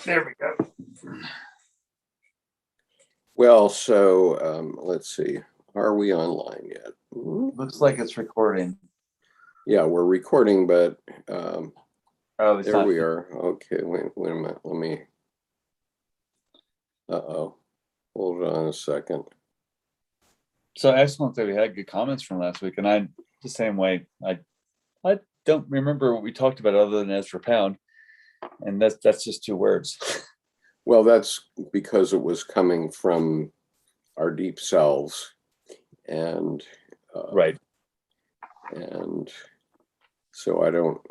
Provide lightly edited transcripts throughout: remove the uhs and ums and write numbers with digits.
There we go. Well, so let's see. Are we online yet? Looks like it's recording. Yeah, we're recording, but there we are. Okay, wait a minute. Let me. Hold on a second. So excellent that we had good comments from last week, and I the same way. I don't remember what we talked about other than Ezra Pound, and that's just 2 words. Well, that's because it was coming from our deep selves, and right. And so I don't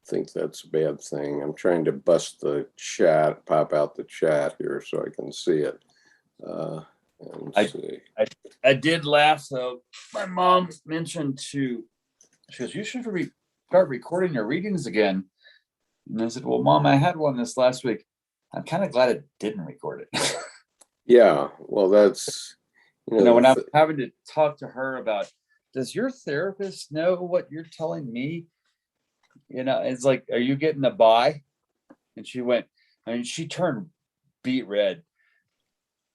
think that's a bad thing. I'm trying to bust the chat, pop out the chat here so I can see it. I did laugh though. My mom mentioned she goes, you should start recording your readings again. And I said, well, Mom, I had one this last week. I'm kind of glad it didn't record it. Yeah, well, that's when I was having to talk to her about, does your therapist know what you're telling me? It's like, are you getting a buy? And she went, she turned beet red.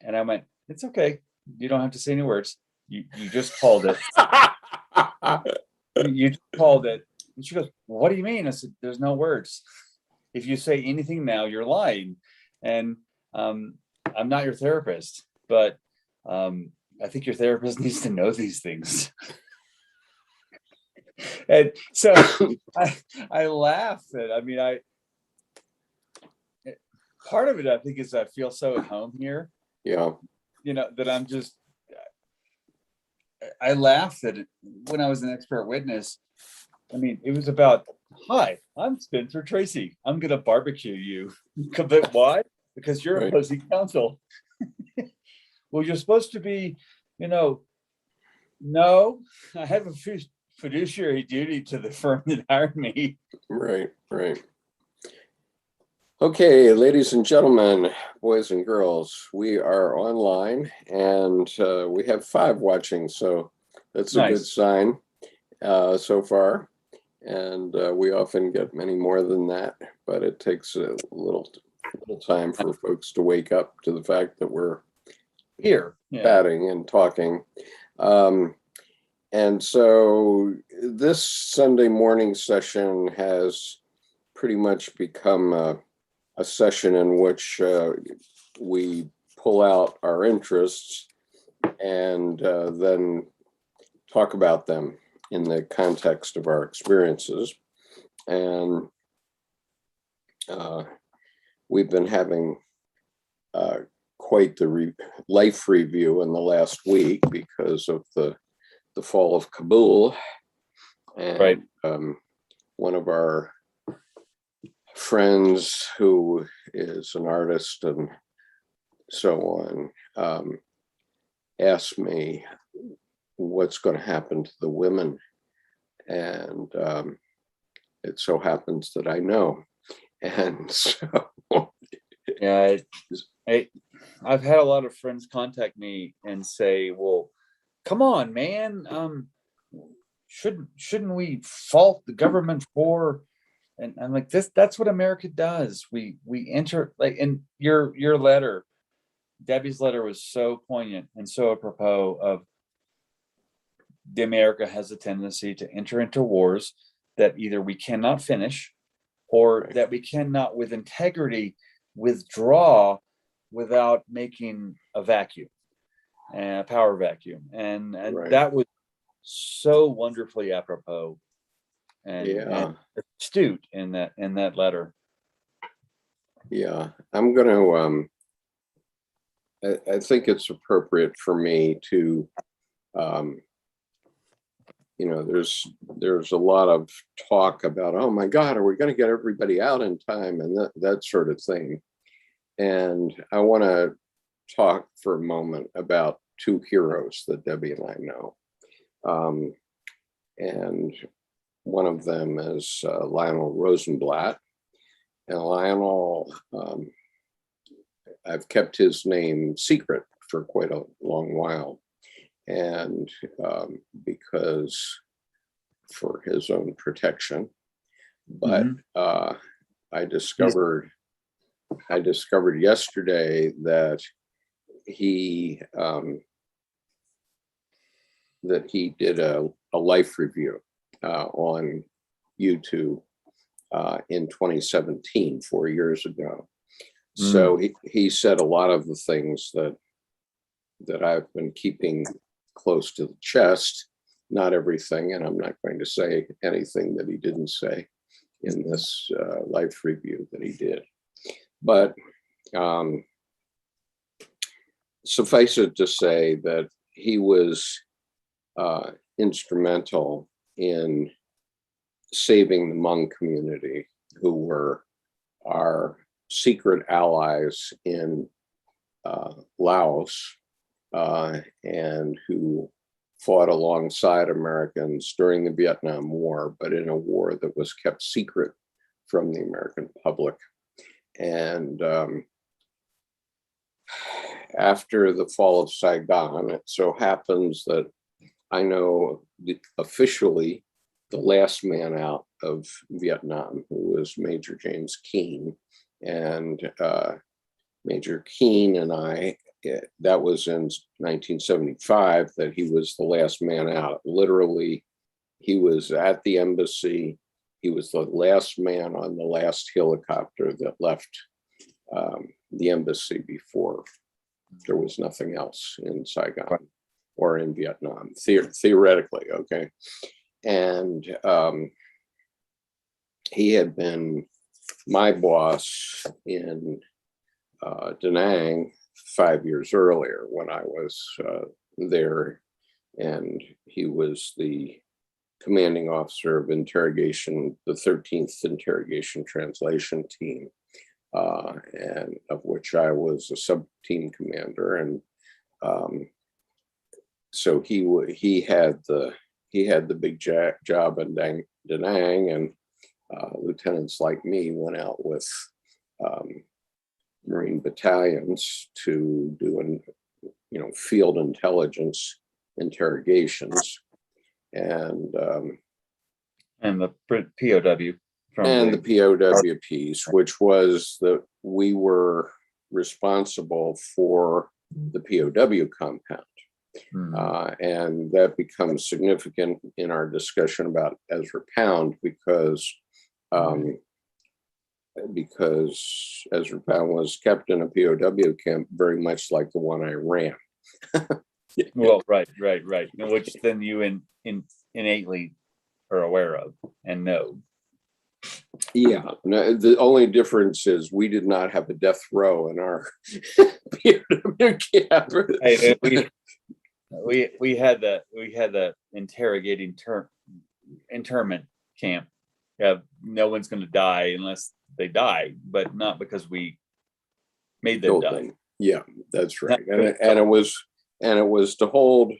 And I went, it's okay. You don't have to say any words. You just called it. You just called it. And she goes, well, what do you mean? I said, there's no words. If you say anything now, you're lying. And I'm not your therapist, but I think your therapist needs to know these things. And so I laughed at, part of it, I think, is I feel so at home here. Yeah. That I'm just, I laughed at it when I was an expert witness. It was about, hi, I'm Spencer Tracy. I'm going to barbecue you. But why? Because you're a pussy counsel. Well, you're supposed to be, no, I have a fiduciary duty to the firm that hired me. Right. Okay, ladies and gentlemen, boys and girls, we are online and we have 5 watching, so that's a good sign so far. And we often get many more than that, but it takes a little time for folks to wake up to the fact that we're here chatting and talking. And so this Sunday morning session has pretty much become a session in which we pull out our interests and then talk about them in the context of our experiences. And we've been having quite the life review in the last week because of the fall of Kabul. And one of our friends who is an artist and so on asked me what's going to happen to the women, and it so happens that I know. And so I've had a lot of friends contact me and say, well, come on, man, shouldn't we fault the government for? And I'm like, that's what America does. We enter, like, in your letter, Debbie's letter was so poignant and so apropos of the America has a tendency to enter into wars that either we cannot finish or that we cannot with integrity withdraw without making a vacuum, a power vacuum. And that was so wonderfully apropos and astute in that letter. Yeah, I'm going to, I think it's appropriate for me to, there's a lot of talk about, oh my God, are we going to get everybody out in time and that sort of thing. And I want to talk for a moment about 2 heroes that Debbie and I know. And one of them is Lionel Rosenblatt. And Lionel, I've kept his name secret for quite a long while. And because for his own protection, but I discovered I discovered yesterday that he did a life review on YouTube in 2017, 4 years ago. So he said a lot of the things that I've been keeping close to the chest. Not everything, and I'm not going to say anything that he didn't say in this life review that he did. But suffice it to say that he was instrumental in saving the Hmong community, who were our secret allies in Laos, and who fought alongside Americans during the Vietnam War, but in a war that was kept secret from the American public. And after the fall of Saigon, it so happens that I know officially the last man out of Vietnam, who was Major James Keane. And Major Keane and I, that was in 1975, that he was the last man out. Literally, he was at the embassy. He was the last man on the last helicopter that left the embassy before there was nothing else in Saigon or in Vietnam, theoretically, okay? And he had been my boss in Da Nang 5 years earlier when I was there, and he was the commanding officer of interrogation, the 13th interrogation translation team, and of which I was a sub-team commander. And so he had the big job in Da Nang, and lieutenants like me went out with Marine battalions to do field intelligence interrogations, and the POW and the POW piece, which was that we were responsible for the POW compound. And that becomes significant in our discussion about Ezra Pound, because Ezra Pound was kept in a POW camp very much like the one I ran. Well, right. Which then you innately are aware of and know. Yeah, no, the only difference is we did not have a death row in our POW camp. Hey, we had the interrogating internment camp. Yeah, no one's going to die unless they die, but not because we made them die. Yeah, that's right. And it was to hold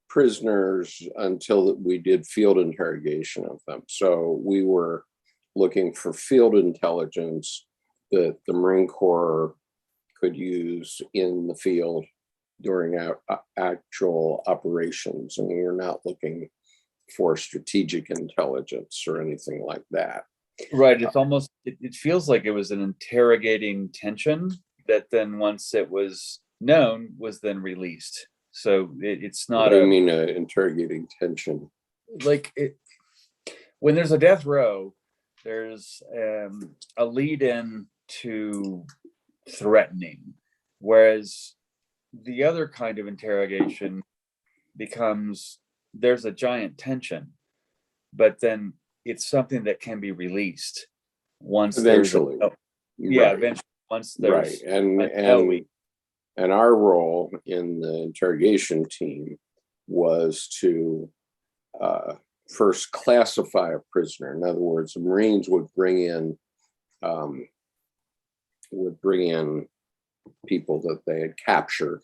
prisoners until we did field interrogation of them. So we were looking for field intelligence that the Marine Corps could use in the field during our actual operations. And we were not looking for strategic intelligence or anything like that. Right. It's almost, it feels like it was an interrogating tension that then once it was known was then released. So it's not. What do you mean interrogating tension? Like when there's a death row, there's a lead in to threatening, whereas the other kind of interrogation becomes there's a giant tension, but then it's something that can be released once eventually. Eventually once there's right. And our role in the interrogation team was to first classify a prisoner. In other words, the Marines would bring in people that they had captured,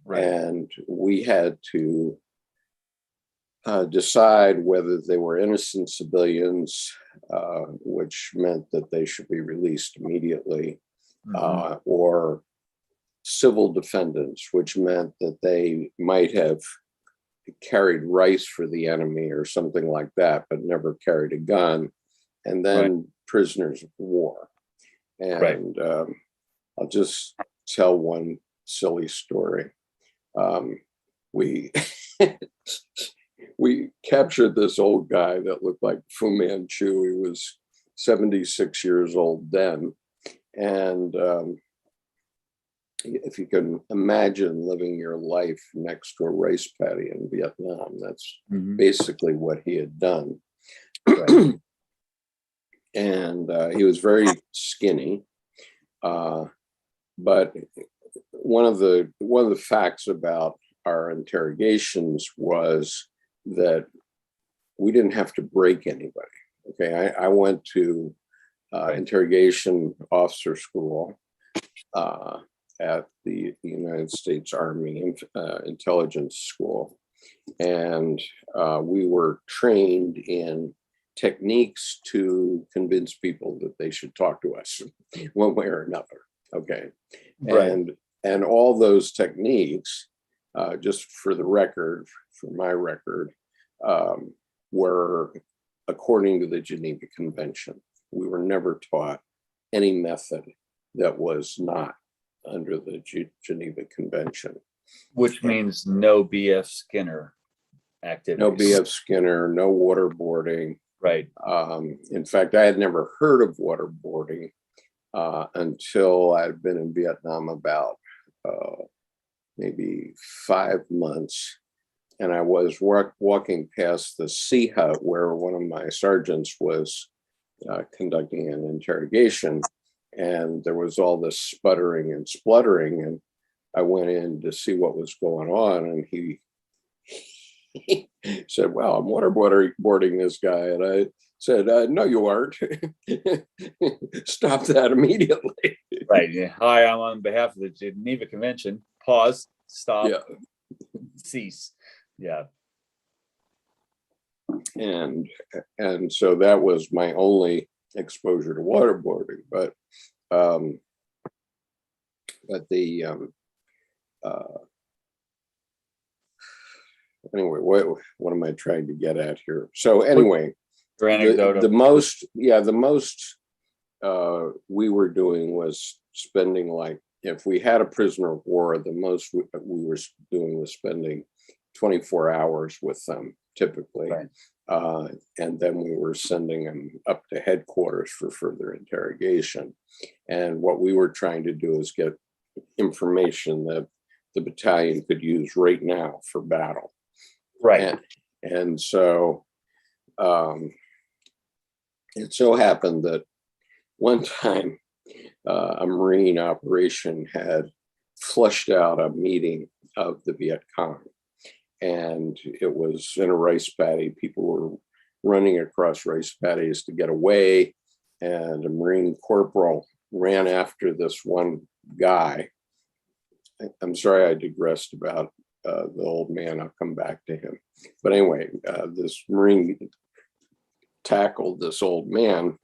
right. And we had to decide whether they were innocent civilians, which meant that they should be released immediately, or civil defendants, which meant that they might have carried rice for the enemy or something like that, but never carried a gun, and then prisoners of war. And I'll just tell one silly story. We we captured this old guy that looked like Fu Manchu. He was 76 years old then. And if you can imagine living your life next to a rice paddy in Vietnam, that's basically what he had done. Right. And he was very skinny. But one of the facts about our interrogations was that we didn't have to break anybody. Okay, I went to interrogation officer school at the United States Army Intelligence School, and we were trained in techniques to convince people that they should talk to us one way or another. Okay, right. And all those techniques, just for the record, for my record, were according to the Geneva Convention. We were never taught any method that was not under the Geneva Convention. Which means no B.F. Skinner activities. No B.F. Skinner, no waterboarding. Right. In fact, I had never heard of waterboarding until I'd been in Vietnam about maybe 5 months. And I was walking past the C hut where one of my sergeants was conducting an interrogation. And there was all this sputtering and spluttering. And I went in to see what was going on. And he said, "Well, I'm waterboarding this guy." And I said, "No, you aren't." Stop that immediately. Right. Yeah. Hi, I'm on behalf of the Geneva Convention. Pause. Stop. Yeah. Cease. Yeah. And so that was my only exposure to waterboarding. But anyway, what am I trying to get at here? So anyway, the most we were doing was spending, like, if we had a prisoner of war, the most we were doing was spending 24 hours with them typically. Right. And then we were sending them up to headquarters for further interrogation. And what we were trying to do is get information that the battalion could use right now for battle. Right. And so it so happened that one time a Marine operation had flushed out a meeting of the Viet Cong. And it was in a rice paddy. People were running across rice paddies to get away. And a Marine corporal ran after this one guy. I'm sorry I digressed about the old man. I'll come back to him. But anyway, this Marine tackled this old man.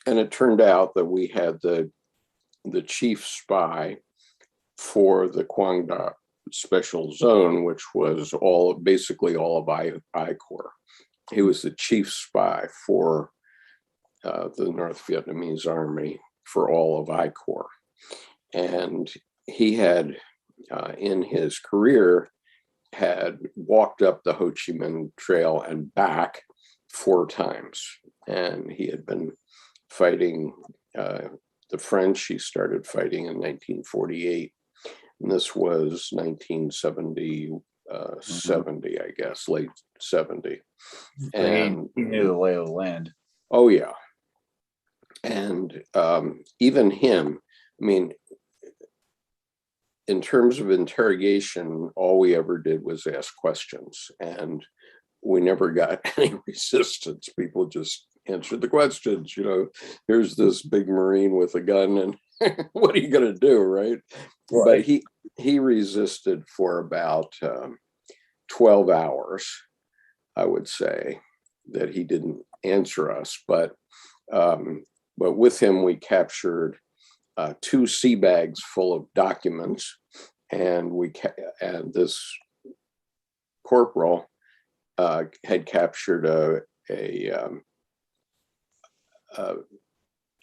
And it turned out that we had the chief spy for the Quang Da Special Zone, which was basically all of I Corps. He was the chief spy for the North Vietnamese Army for all of I Corps. And he had, in his career, had walked up the Ho Chi Minh Trail and back 4 times. And he had been fighting the French. He started fighting in 1948. And this was 1970, 70, I guess, late 70. And he knew the lay of the land. Oh, yeah. And even him, I mean, in terms of interrogation, all we ever did was ask questions. And we never got any resistance. People just answered the questions. You know, here's this big Marine with a gun, and what are you going to do, right? But he resisted for about 12 hours, I would say, that he didn't answer us. But with him, we captured 2 sea bags full of documents, and and this corporal had captured a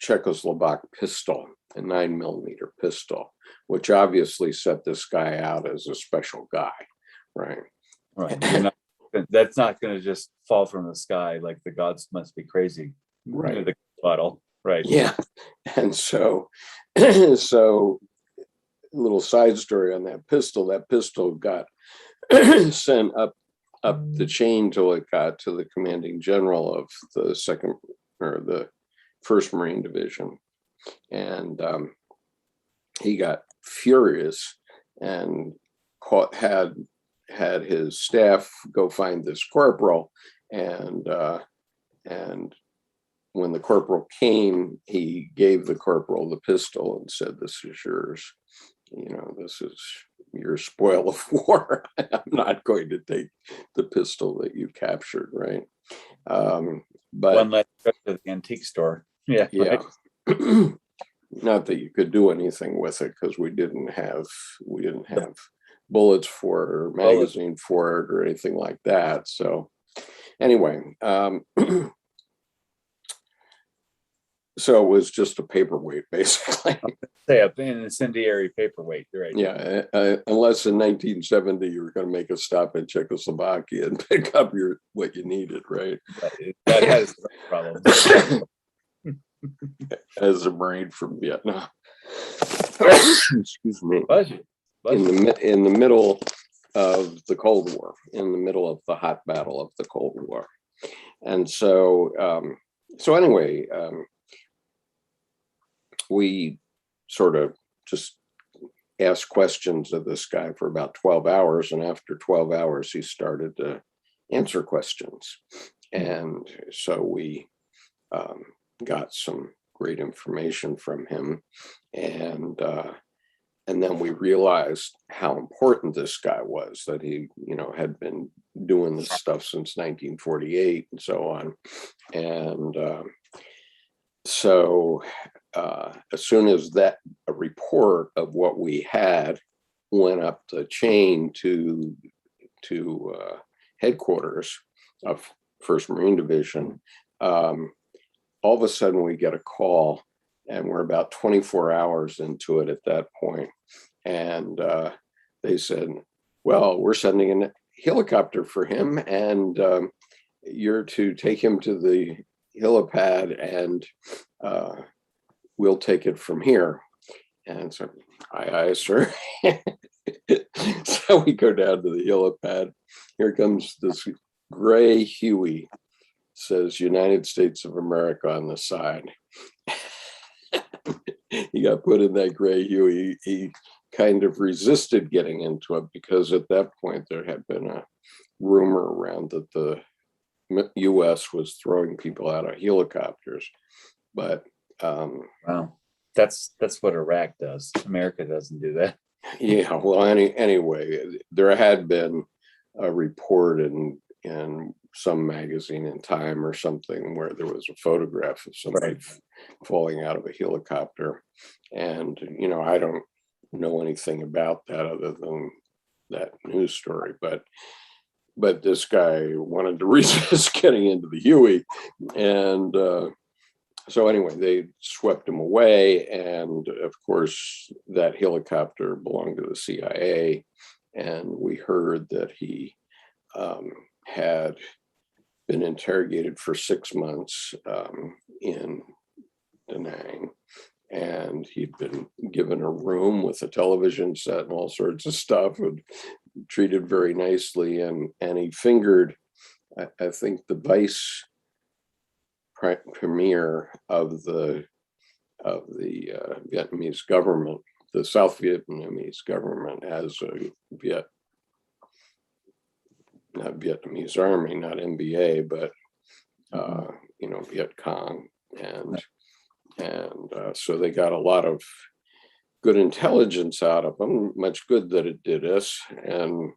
Czechoslovak pistol, a 9mm pistol, which obviously set this guy out as a special guy, right? Right. That's not going to just fall from the sky like the gods must be crazy. Right. The bottle. Right. Yeah. And so, little side story on that pistol got sent up the chain till it got to the commanding general of the the 1st Marine Division. And he got furious and had his staff go find this corporal, and when the corporal came, he gave the corporal the pistol and said, "This is yours. This is your spoil of war. I'm not going to take the pistol that you captured," right? But one last trip to the antique store. Yeah. yeah. Right. Not that you could do anything with it, because we didn't have bullets for it or magazine for it or anything like that. So anyway, so it was just a paperweight, basically. Say an incendiary paperweight, right? Yeah, unless in 1970 you were going to make a stop in Czechoslovakia and pick up what you needed, right? That has the problem. As a Marine from Vietnam. Excuse me. In the middle of the Cold War, in the middle of the hot battle of the Cold War. And so anyway, we sort of just asked questions of this guy for about 12 hours. And after 12 hours, he started to answer questions. And so we got some great information from him. And then we realized how important this guy was, that he, had been doing this stuff since 1948 and so on. And so as soon as a report of what we had went up the chain to headquarters of 1st Marine Division, all of a sudden we get a call, and we're about 24 hours into it at that point. And they said, "Well, we're sending a helicopter for him, and you're to take him to the helipad, and we'll take it from here." And so, aye, sir. So we go down to the helipad. Here comes this gray Huey, says United States of America on the side. He got put in that gray Huey. He kind of resisted getting into it, because at that point there had been a rumor around that the U.S. was throwing people out of helicopters. But wow, that's what Iraq does. America doesn't do that. Yeah, well, anyway, there had been a report in some magazine in Time or something where there was a photograph of somebody falling out of a helicopter. And, I don't know anything about that other than that news story, but this guy wanted to resist getting into the Huey. And so anyway, they swept him away. And of course, that helicopter belonged to the CIA. And we heard that he had been interrogated for 6 months in Da Nang, and he'd been given a room with a television set and all sorts of stuff, and treated very nicely. And he fingered, I think, the vice premier of the Vietnamese government, the South Vietnamese government, as a not Vietnamese Army, not MBA, but Viet Cong, and so they got a lot of good intelligence out of him. Much good that it did us, and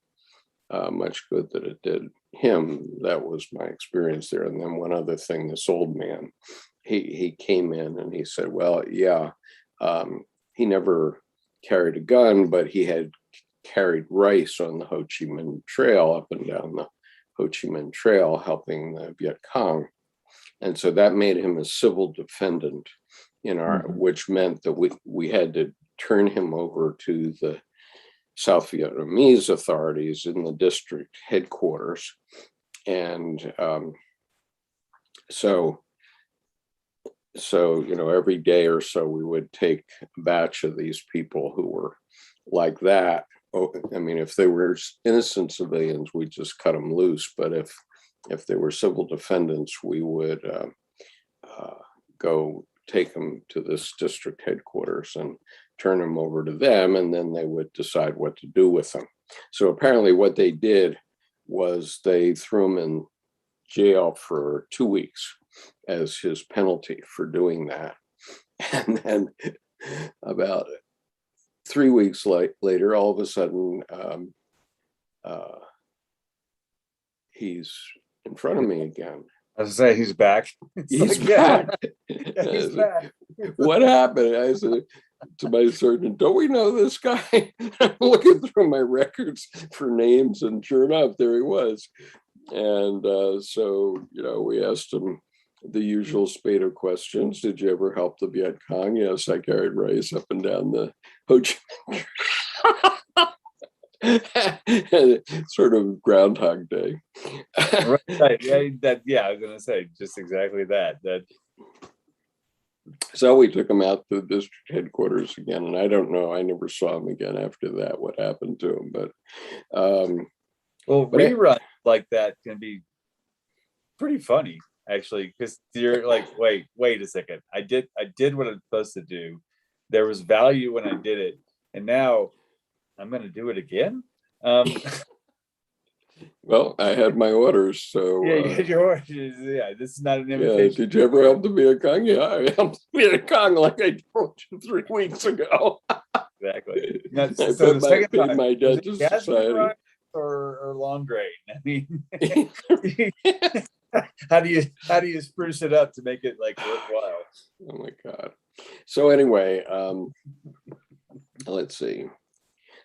much good that it did him. That was my experience there. And then one other thing, this old man, he came in and he said, well, yeah, he never carried a gun, but he had carried rice on the Ho Chi Minh Trail, up and down the Ho Chi Minh Trail, helping the Viet Cong. And so that made him a civil defendant in our, which meant that we had to turn him over to the South Vietnamese authorities in the district headquarters. And so, every day or so we would take a batch of these people who were like that. Oh, I mean, if they were innocent civilians, we just cut them loose. But if they were civil defendants, we would go take them to this district headquarters and turn them over to them, and then they would decide what to do with them. So apparently what they did was they threw him in jail for 2 weeks as his penalty for doing that. And then about 3 weeks later, all of a sudden, he's in front of me again. I was saying he's back. He's back. He's back. What happened? I said to my surgeon, don't we know this guy? I'm looking through my records for names, and sure enough, there he was. And so, we asked him the usual spate of questions. Did you ever help the Viet Cong? Yes, I carried rice up and down the Ho Chi Minh. Sort of Groundhog Day. Right. Yeah, I was gonna say just exactly that. So we took him out to the district headquarters again, and I don't know. I never saw him again after that. What happened to him? But reruns like that can be pretty funny, actually, because you're like, wait a second. I did what I'm supposed to do. There was value when I did it, and now I'm going to do it again. Well, I had my orders, so yeah, you had your orders. Yeah, this is not an invitation. Yeah, did you ever help the Viet Cong? Yeah, I helped the Viet Cong like I told you 3 weeks ago. Exactly. So the paid my debt to society. Or long grain. I mean, how do you spruce it up to make it like worthwhile? Oh my God. So anyway, let's see.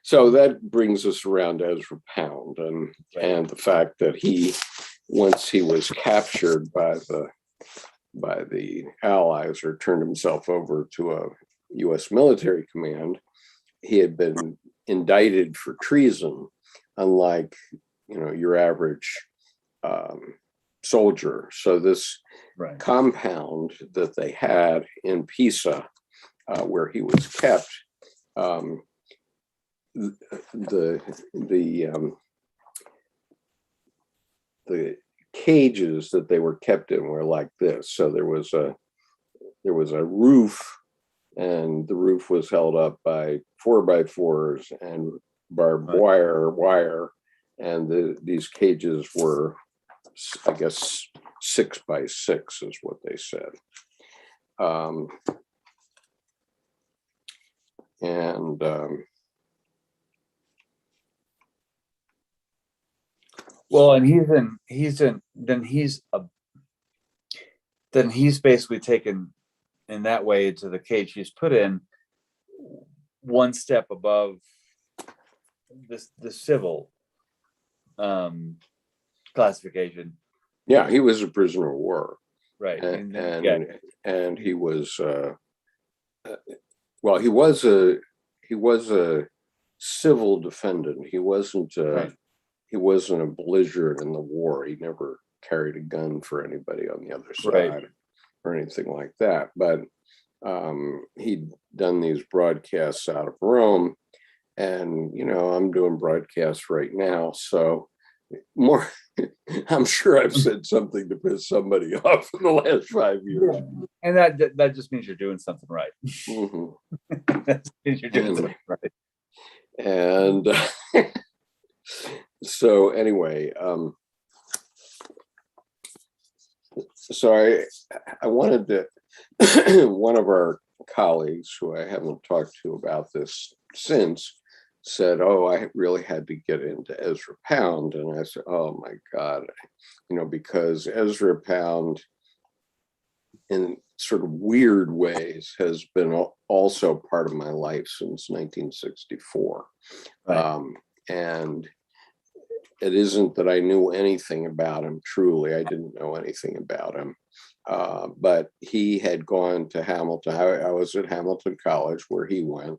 So that brings us around to Ezra Pound and the fact that once he was captured by the Allies or turned himself over to a U.S. military command, he had been indicted for treason, unlike your average soldier. So this compound that they had in Pisa, where he was kept, the cages that they were kept in were like this. So there was a roof, and the roof was held up by 4x4s and barbed wire, and these cages were, I guess, 6x6 is what they said. Well, and he's basically taken in that way to the cage he's put in one step above the civil classification. Yeah, he was a prisoner of war, right? And he was well, he was a civil defendant. He wasn't he wasn't a belligerent in the war. He never carried a gun for anybody on the other side or anything like that. But he'd done these broadcasts out of Rome, and I'm doing broadcasts right now, so more. I'm sure I've said something to piss somebody off in the last 5 years, and that just means you're doing something right. Mm-hmm. That means you're doing something right. And so anyway, so I wanted to. One of our colleagues, who I haven't talked to about this since, said, "Oh, I really had to get into Ezra Pound," and I said, "Oh my God," because Ezra Pound, in sort of weird ways, has been also part of my life since 1964, and it isn't that I knew anything about him. Truly, I didn't know anything about him. But he had gone to Hamilton. I was at Hamilton College where he went,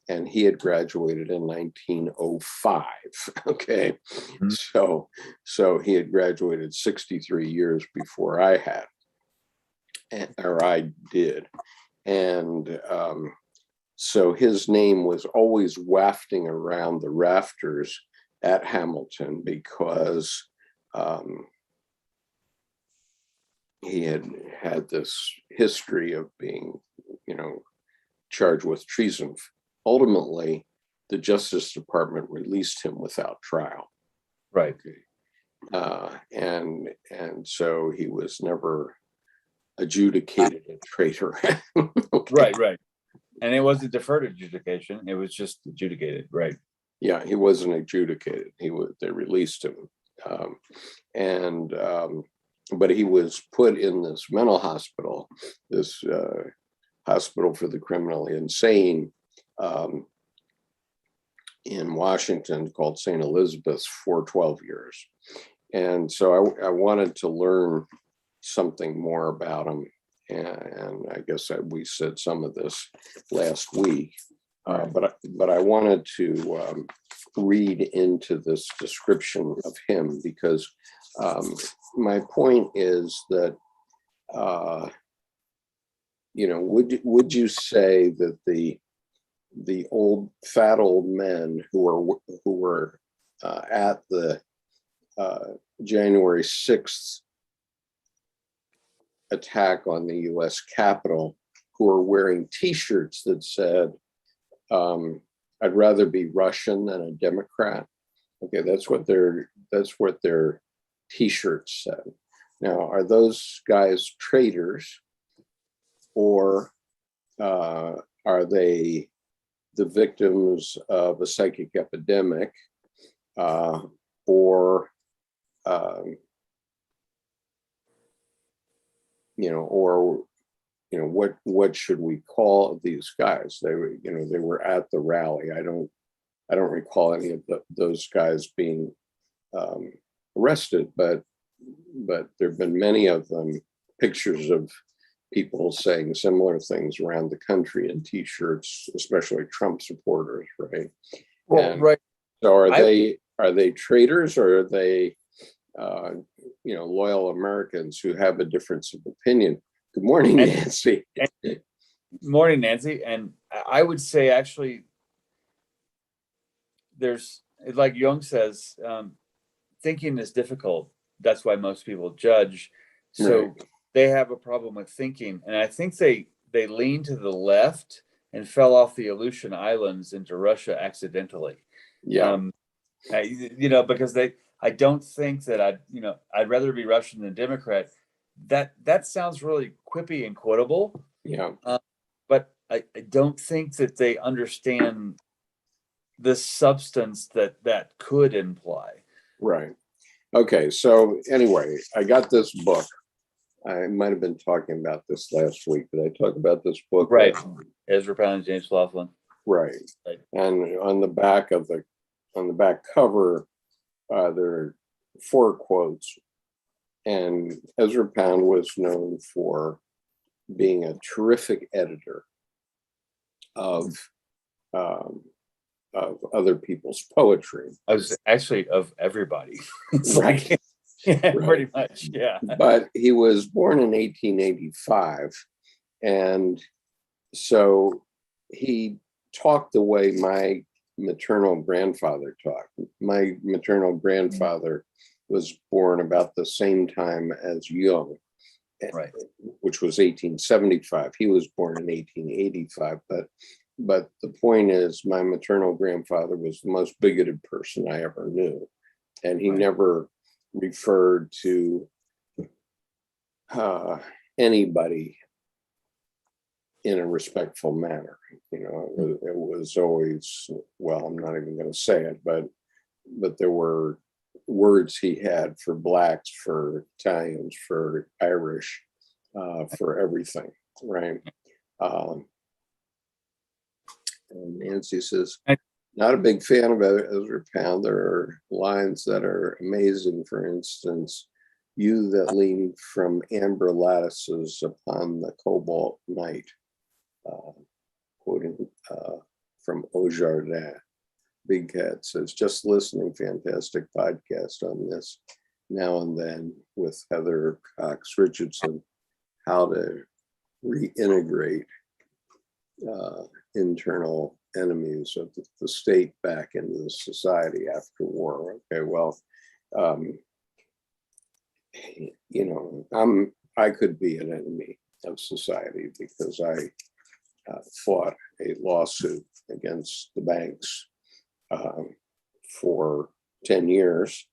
and he had graduated in 1905. Okay, Mhm. so he had graduated 63 years before I had, or I did, and so his name was always wafting around the rafters at Hamilton because he had this history of being, charged with treason. Ultimately, the Justice Department released him without trial. Right. And so he was never adjudicated a traitor. Okay. Right. And it wasn't deferred adjudication. It was just adjudicated. Right. Yeah, he wasn't adjudicated. They released him. But he was put in this mental hospital, this hospital for the criminally insane in Washington called St. Elizabeth's for 12 years. And so I wanted to learn something more about him. And I guess we said some of this last week, but I wanted to read into this description of him because my point is that, would you say that the fat old men who were at the January 6th attack on the U.S. Capitol, who were wearing T-shirts that said, "I'd rather be Russian than a Democrat"? Okay, that's what their T-shirts said. Now, are those guys traitors, or are they the victims of a psychic epidemic, or what should we call these guys? They were at the rally. I don't recall any of those guys being arrested, but there have been many of them, pictures of people saying similar things around the country in T-shirts, especially Trump supporters, right? Well, right. So are they traitors, or are they loyal Americans who have a difference of opinion? Good morning, Nancy. Morning, Nancy. And I would say, actually, there's, like Jung says, thinking is difficult. That's why most people judge. So Right. they have a problem with thinking. And I think they lean to the left and fell off the Aleutian Islands into Russia accidentally. Yeah. Because I don't think that I'd rather be Russian than Democrat. That sounds really quippy and quotable. Yeah. But I don't think that they understand the substance that could imply. Right. Okay. So anyway, I got this book. I might have been talking about this last week, but I talked about this book. Right. Ezra Pound and James Laughlin. Right. And on the back cover, there are 4 quotes. And Ezra Pound was known for being a terrific editor of other people's poetry. I was actually of everybody. Right. Yeah, Right. Pretty much. Yeah. But he was born in 1885. And so he talked the way my maternal grandfather talked. My maternal grandfather was born about the same time as Jung, Right. which was 1875. He was born in 1885. But the point is, my maternal grandfather was the most bigoted person I ever knew. And he never referred to anybody in a respectful manner. It was always, well, I'm not even going to say it, but there were words he had for Blacks, for Italians, for Irish, for everything, right? And Nancy says, Not a big fan of Ezra Pound. There are lines that are amazing. For instance, "You that lean from amber lattices upon the cobalt night," quoting from Ojardin. Big Cat says, "Just listening, fantastic podcast on this now and then with Heather Cox Richardson, how to reintegrate internal enemies of the state back into the society after war." Okay, well, I could be an enemy of society because I fought a lawsuit against the banks for 10 years,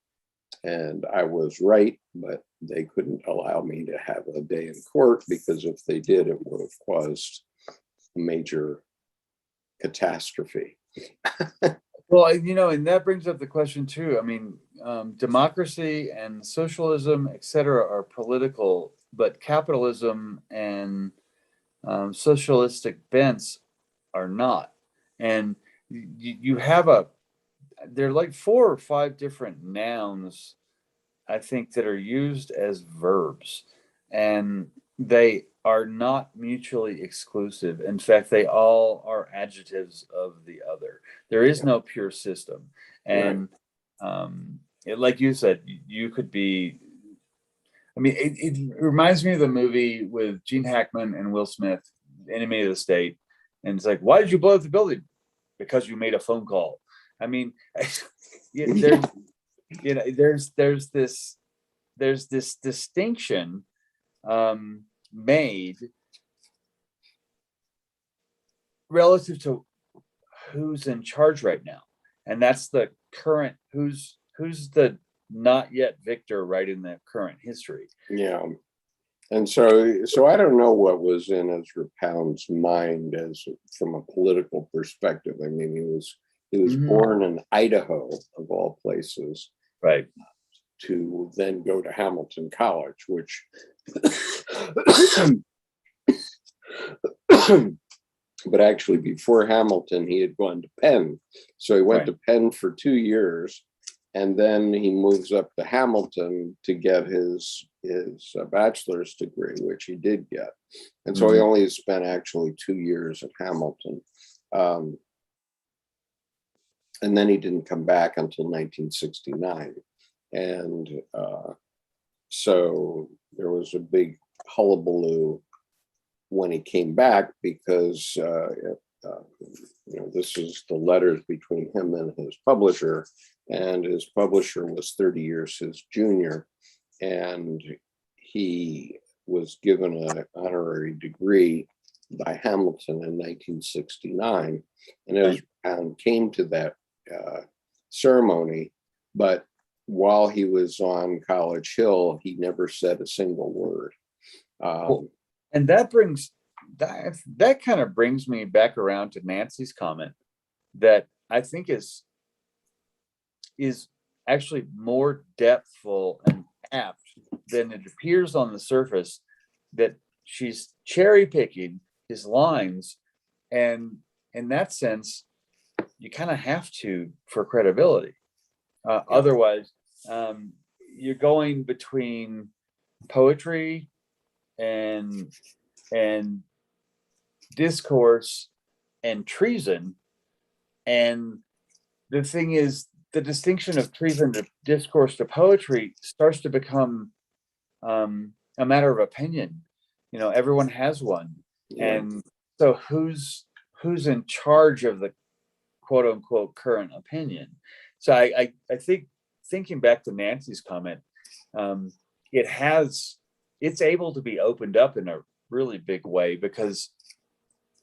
and I was right, but they couldn't allow me to have a day in court, because if they did, it would have caused a major catastrophe. Well, and that brings up the question too. I mean, democracy and socialism, et cetera, are political, but capitalism and socialistic bents are not. And you have there are like 4 or 5 different nouns, I think, that are used as verbs, and they are not mutually exclusive. In fact, they all are adjectives of the other. There is no pure system. And like you said, you could be, I mean, it reminds me of the movie with Gene Hackman and Will Smith, Enemy of the State. And it's like, why did you blow up the building? Because you made a phone call. I mean, there's this distinction made relative to who's in charge right now, and that's the current, who's the not yet victor right in the current history. Yeah. And so I don't know what was in Ezra Pound's mind as from a political perspective. I mean, he was born in Idaho, of all places, right, to then go to Hamilton College, which but actually before Hamilton, he had gone to Penn. So he went to Penn for 2 years, and then he moves up to Hamilton to get his bachelor's degree, which he did get. And so he only spent actually 2 years at Hamilton. And then he didn't come back until 1969. And so there was a big hullabaloo when he came back, because this is the letters between him and his publisher, and his publisher was 30 years his junior, and he was given an honorary degree by Hamilton in 1969, and Ezra Pound came to that ceremony, but while he was on College Hill, he never said a single word. And that kind of brings me back around to Nancy's comment that I think is actually more depthful and apt than it appears on the surface, that she's cherry picking his lines, and in that sense you kind of have to, for credibility. Otherwise you're going between poetry and discourse and treason, and the thing is, the distinction of treason to discourse to poetry starts to become a matter of opinion. Everyone has one, and so who's in charge of the quote unquote current opinion? So I think, thinking back to Nancy's comment, it's able to be opened up in a really big way, because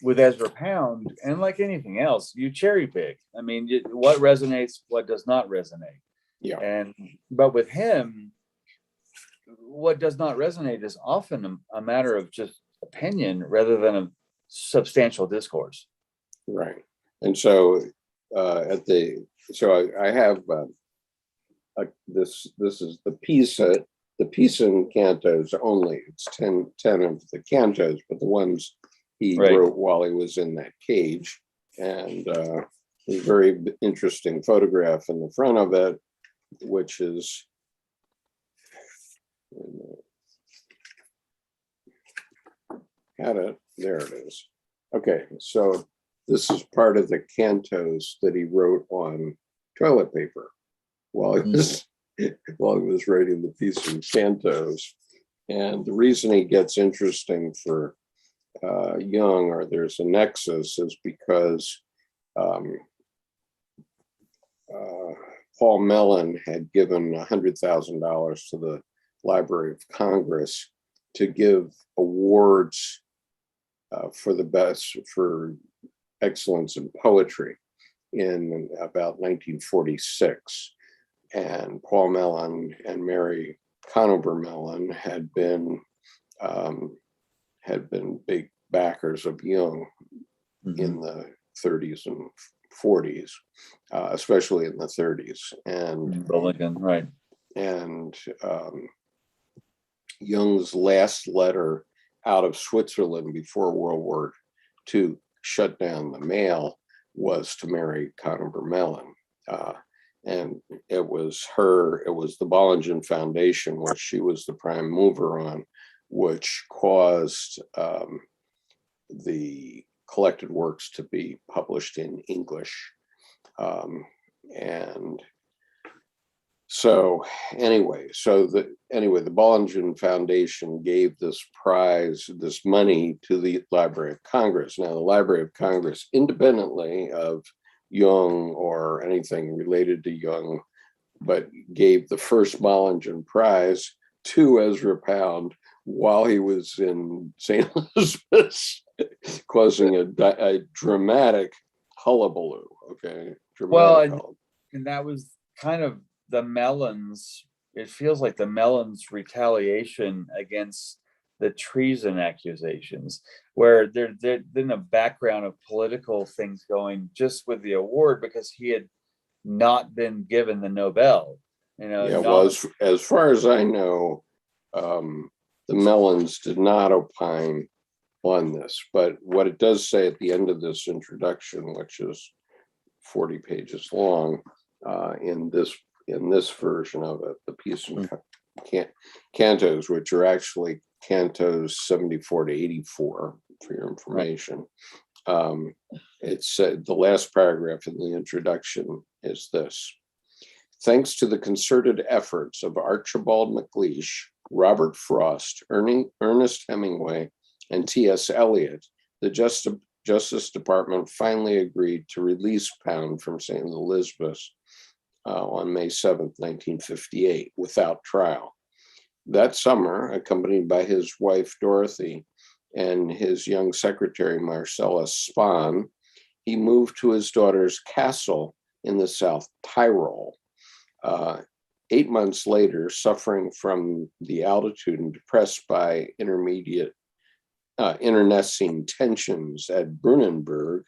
with Ezra Pound, and like anything else, you cherry pick. I mean, what resonates, what does not resonate. But with him, what does not resonate is often a matter of just opinion rather than a substantial discourse. Right. And so I have this is the piece in Cantos only. It's 10 of the Cantos, but the ones he wrote while he was in that cage. And a very interesting photograph in the front of it, which is there it is. Okay, so this is part of the cantos that he wrote on toilet paper while he was writing the piece in cantos. And the reason he gets interesting for Jung, or there's a nexus, is because Paul Mellon had given $100,000 to the Library of Congress to give awards for excellence in poetry in about 1946. And Paul Mellon and Mary Conover Mellon had been big backers of Jung in the 30s and 40s, especially in the 30s. And right. And Jung's last letter out of Switzerland before World War II shut down the mail was to Mary Conover Mellon. And it was the Bollingen Foundation, which she was the prime mover on, which caused the collected works to be published in English. And so the Bollingen Foundation gave this prize, this money, to the Library of Congress. Now, the Library of Congress, independently of Jung or anything related to Jung, but gave the first Bollingen Prize to Ezra Pound while he was in St. Elizabeth's, causing a dramatic hullabaloo. Okay, and that was kind of the Mellons. It feels like the Mellons' retaliation against the treason accusations, where there's been a background of political things going just with the award, because he had not been given the Nobel. As far as I know, the Mellons did not opine on this, but what it does say at the end of this introduction, which is 40 pages long, in this version of it, the piece in Cantos, which are actually Cantos 74 to 84, for your information. It said, the last paragraph in the introduction is this: thanks to the concerted efforts of Archibald MacLeish, Robert Frost, Ernest Hemingway, and T.S. Eliot, the Justice Department finally agreed to release Pound from St. Elizabeth's on May 7th, 1958, without trial. That summer, accompanied by his wife, Dorothy, and his young secretary, Marcella Spahn, he moved to his daughter's castle in the South Tyrol. 8 months later, suffering from the altitude and depressed by internecine tensions at Brunenburg,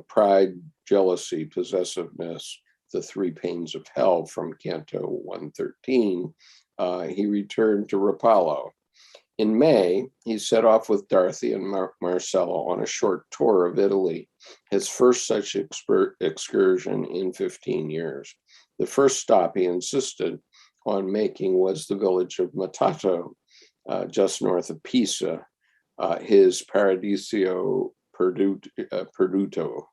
pride, jealousy, possessiveness, the three pains of hell from Canto 113, he returned to Rapallo. In May, he set off with Dorothy and Marcella on a short tour of Italy, his first such excursion in 15 years. The first stop he insisted on making was the village of Matato, just north of Pisa, his Paradiso Perduto.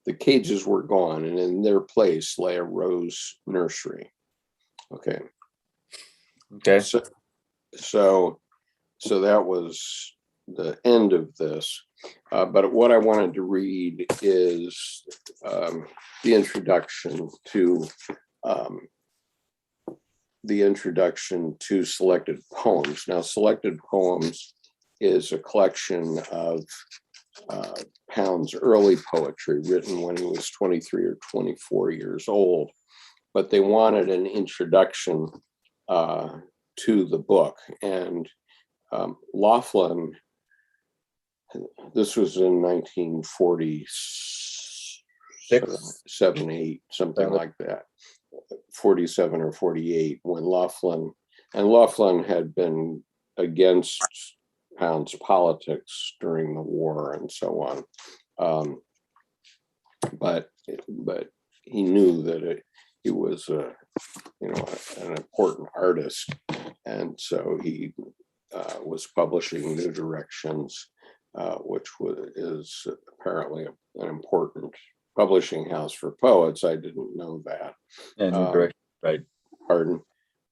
The cages were gone, and in their place lay a rose nursery. Okay. So that was the end of this. But what I wanted to read is the introduction to Selected Poems. Now, Selected Poems is a collection of Pound's early poetry written when he was 23 or 24 years old, but they wanted an introduction to the book. And Laughlin, this was in 1947, 8, something like that, 47 or 48, when Laughlin had been against Pound's politics during the war and so on. but he knew that he was an important artist, and so he was publishing New Directions, which is apparently an important publishing house for poets. I didn't know that. And New Direction, right? Pardon?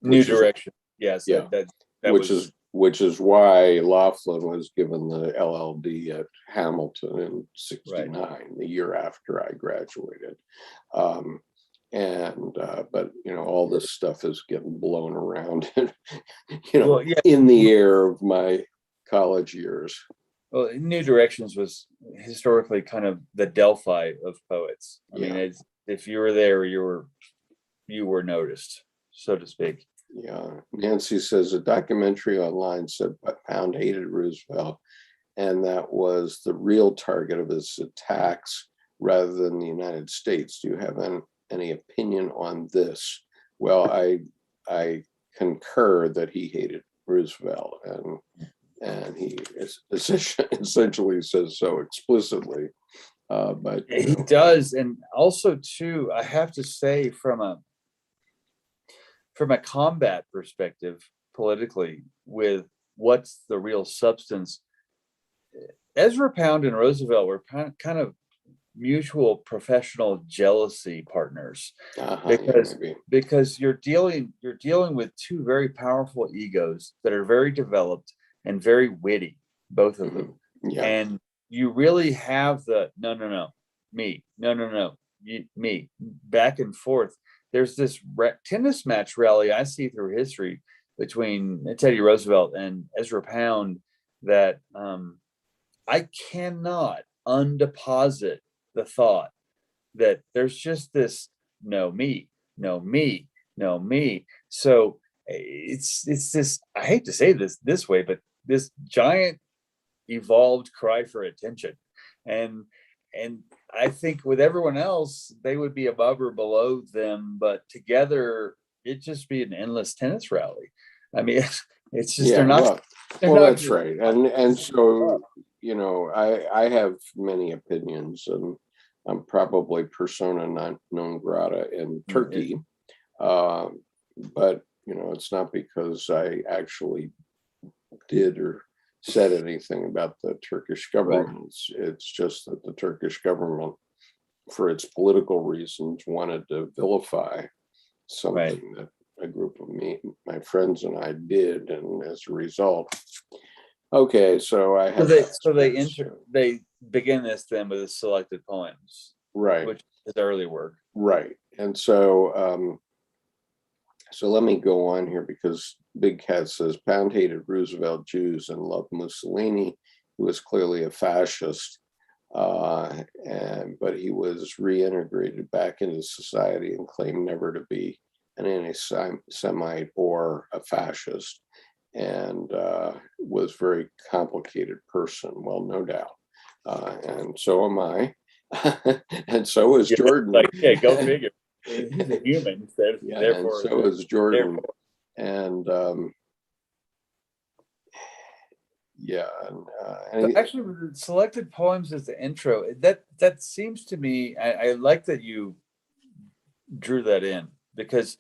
New Direction. Yes. Yeah. That was which is why Laughlin was given the LLD at Hamilton in '69, right, the year after I graduated. But all this stuff is getting blown around, in the air of my college years. Well, New Directions was historically kind of the Delphi of poets. I mean, if you were there, you were noticed, so to speak. Yeah. Nancy says a documentary online said Pound hated Roosevelt, and that was the real target of his attacks rather than the United States. Do you have any opinion on this? Well, I concur that he hated Roosevelt, and he essentially says so explicitly. But he does, and also too, I have to say, from a combat perspective, politically, with what's the real substance, Ezra Pound and Roosevelt were kind of mutual professional jealousy partners, because you're dealing with two very powerful egos that are very developed and very witty, both of them. Yeah. And you really have the me, me, back and forth. There's this tennis match rally I see through history between Teddy Roosevelt and Ezra Pound that I cannot undeposit the thought that there's just this no me. So it's this, I hate to say this way, but this giant evolved cry for attention. And I think with everyone else, they would be above or below them, but together it'd just be an endless tennis rally. I mean, it's just, they're not. That's right. And so, I have many opinions, and I'm probably persona non grata in Turkey. But, it's not because I actually did or said anything about the Turkish government. Right. It's just that the Turkish government, for its political reasons, wanted to vilify something that a group of my friends and I did, and as a result, so I have. They begin this then with the selected poems, right, which is early work, right, and so let me go on here, because Big Cat says Pound hated Roosevelt, Jews, and loved Mussolini, who was clearly a fascist, but he was reintegrated back into society and claimed never to be an anti-Semite or a fascist, and was a very complicated person. Well, no doubt, and so am I, and so is Jordan. Go figure. He's a human, therefore. And so is Jordan, and actually, with the selected poems as the intro, that seems to me, I like that you drew that in, because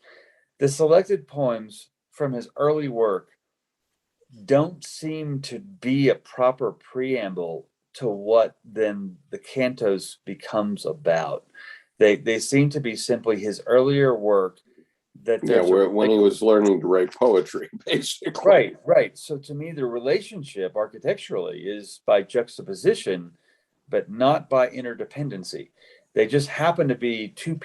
the selected poems from his early work don't seem to be a proper preamble to what then the Cantos becomes about. They seem to be simply his earlier work. When he was learning to write poetry, basically. Right. So to me, the relationship architecturally is by juxtaposition, but not by interdependency. They just happen to be two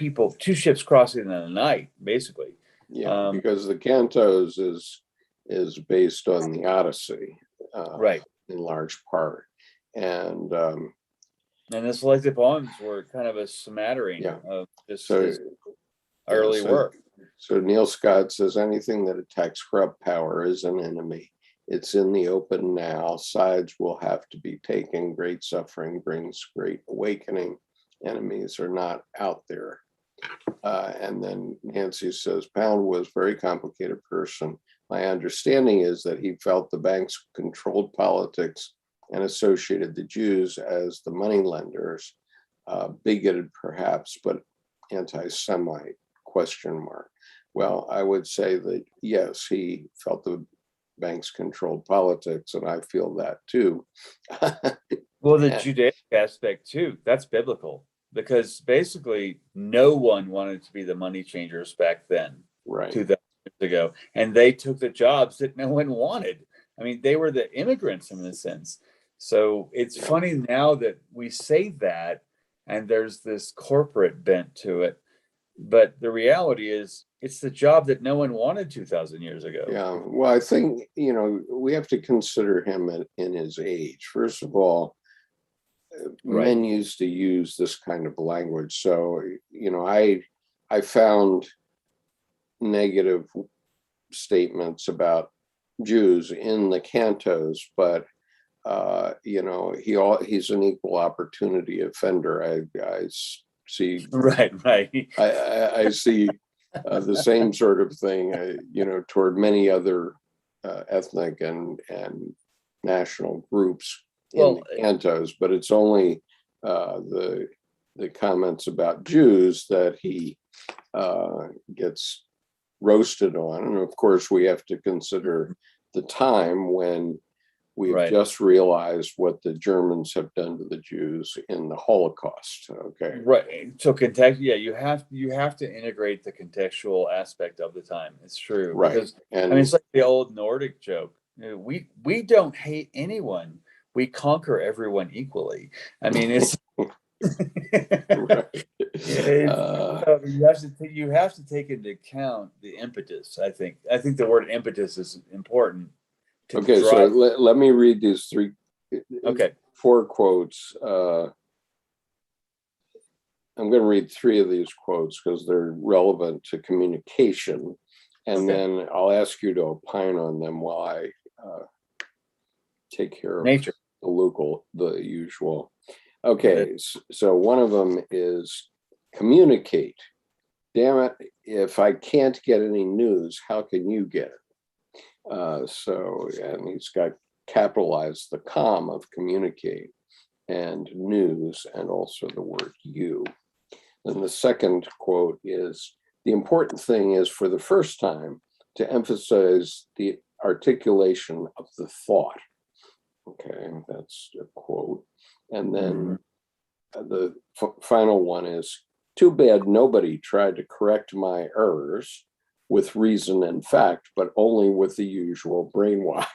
ships crossing in the night, basically. Yeah, because the Cantos is based on the Odyssey, right, in large part, and the selected poems were kind of a smattering of his early work. So Neil Scott says anything that attacks corrupt power is an enemy. It's in the open now. Sides will have to be taken. Great suffering brings great awakening. Enemies are not out there. And then Nancy says Pound was a very complicated person. My understanding is that he felt the banks controlled politics and associated the Jews as the money lenders. bigoted perhaps, but anti-Semite, ? Well, I would say that, yes, he felt the banks controlled politics, and I feel that too. Well, the Judaic aspect too, that's biblical, because basically no one wanted to be the money changers back then, Right. 2,000 years ago, and they took the jobs that no one wanted. I mean, they were the immigrants in a sense. So it's funny now that we say that, and there's this corporate bent to it, but the reality is it's the job that no one wanted 2,000 years ago. Yeah, well, I think, we have to consider him in his age. First of all, men used to use this kind of language. So, I found negative statements about Jews in the Cantos, but he's an equal opportunity offender. I see. Right. I see the same sort of thing, toward many other ethnic and national groups in the Cantos, but it's only the comments about Jews that he gets roasted on. And of course, we have to consider the time when we've just realized what the Germans have done to the Jews in the Holocaust. Okay. Right. So you have to integrate the contextual aspect of the time. It's true. Right. Because, it's like the old Nordic joke. We don't hate anyone. We conquer everyone equally. It's you have to take into account the impetus. I think the word impetus is important. Okay, so let me read these four quotes. I'm going to read three of these quotes because they're relevant to communication, and then I'll ask you to opine on them while I take care of nature, the usual. Okay, so one of them is communicate. Damn it, if I can't get any news, how can you get it? And he's got capitalized the com of communicate and news, and also the word you. And the second quote is, the important thing is for the first time to emphasize the articulation of the thought. Okay, that's a quote. And then the final one is, too bad nobody tried to correct my errors with reason and fact, but only with the usual brainwash.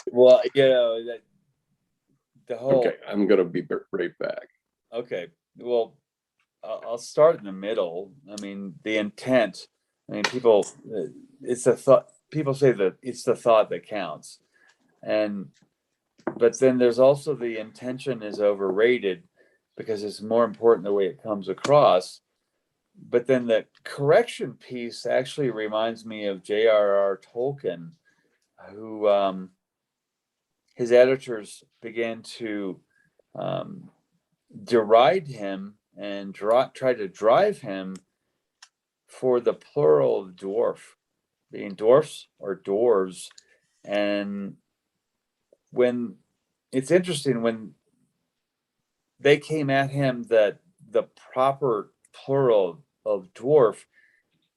Well, the whole. Okay, I'm going to be right back. Okay, well, I'll start in the middle. The intent. People, it's the thought. People say that it's the thought that counts, but then there's also the intention is overrated because it's more important the way it comes across. But then the correction piece actually reminds me of J.R.R. Tolkien, who his editors began to deride him and try to drive him for the plural of dwarf, being dwarfs or dwarves. And when it's interesting, when they came at him that the proper plural of dwarf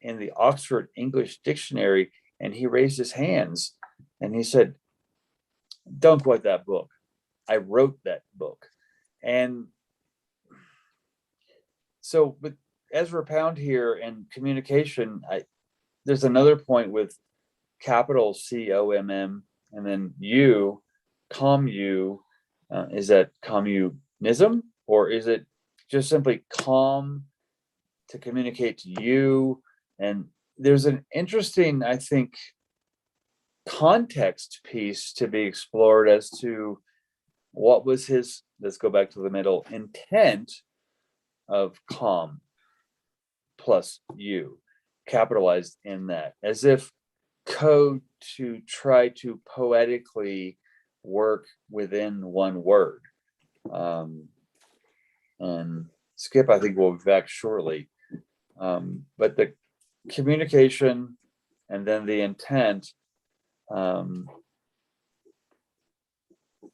in the Oxford English Dictionary, and he raised his hands and he said, don't quote that book. I wrote that book. And so with Ezra Pound here and communication, there's another point with capital COMM and then you, commu. Is that communism, or is it just simply to communicate to you? And there's an interesting, I think, context piece to be explored as to what was his, let's go back to the middle, intent of com plus you, capitalized in that, as if code to try to poetically work within one word. And Skip, I think, will be back shortly. But the communication and then the intent, and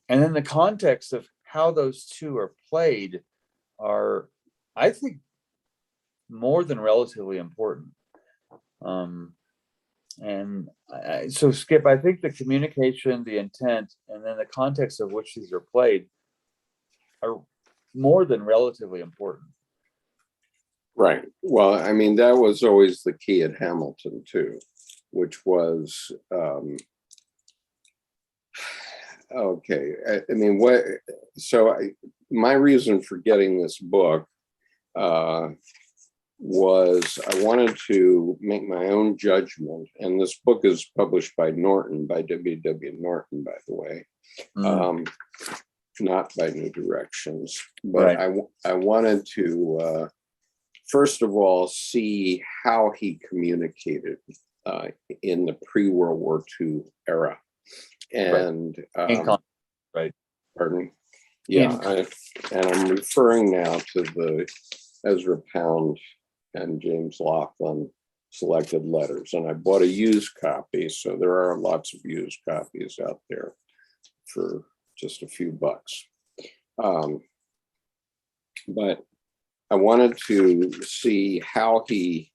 then the context of how those two are played are, I think, more than relatively important. So Skip, I think the communication, the intent, and then the context of which these are played are more than relatively important. Right. Well, I mean, that was always the key at Hamilton too, which was, okay. I mean, my reason for getting this book was I wanted to make my own judgment. And this book is published by Norton, by W.W. Norton, by the way, not by New Directions. But right. I wanted to, first of all, see how he communicated in the pre-World War II era. And, right. Pardon me? Yeah, and I'm referring now to the Ezra Pound and James Laughlin selected letters. And I bought a used copy, so there are lots of used copies out there for just a few bucks. But I wanted to see how he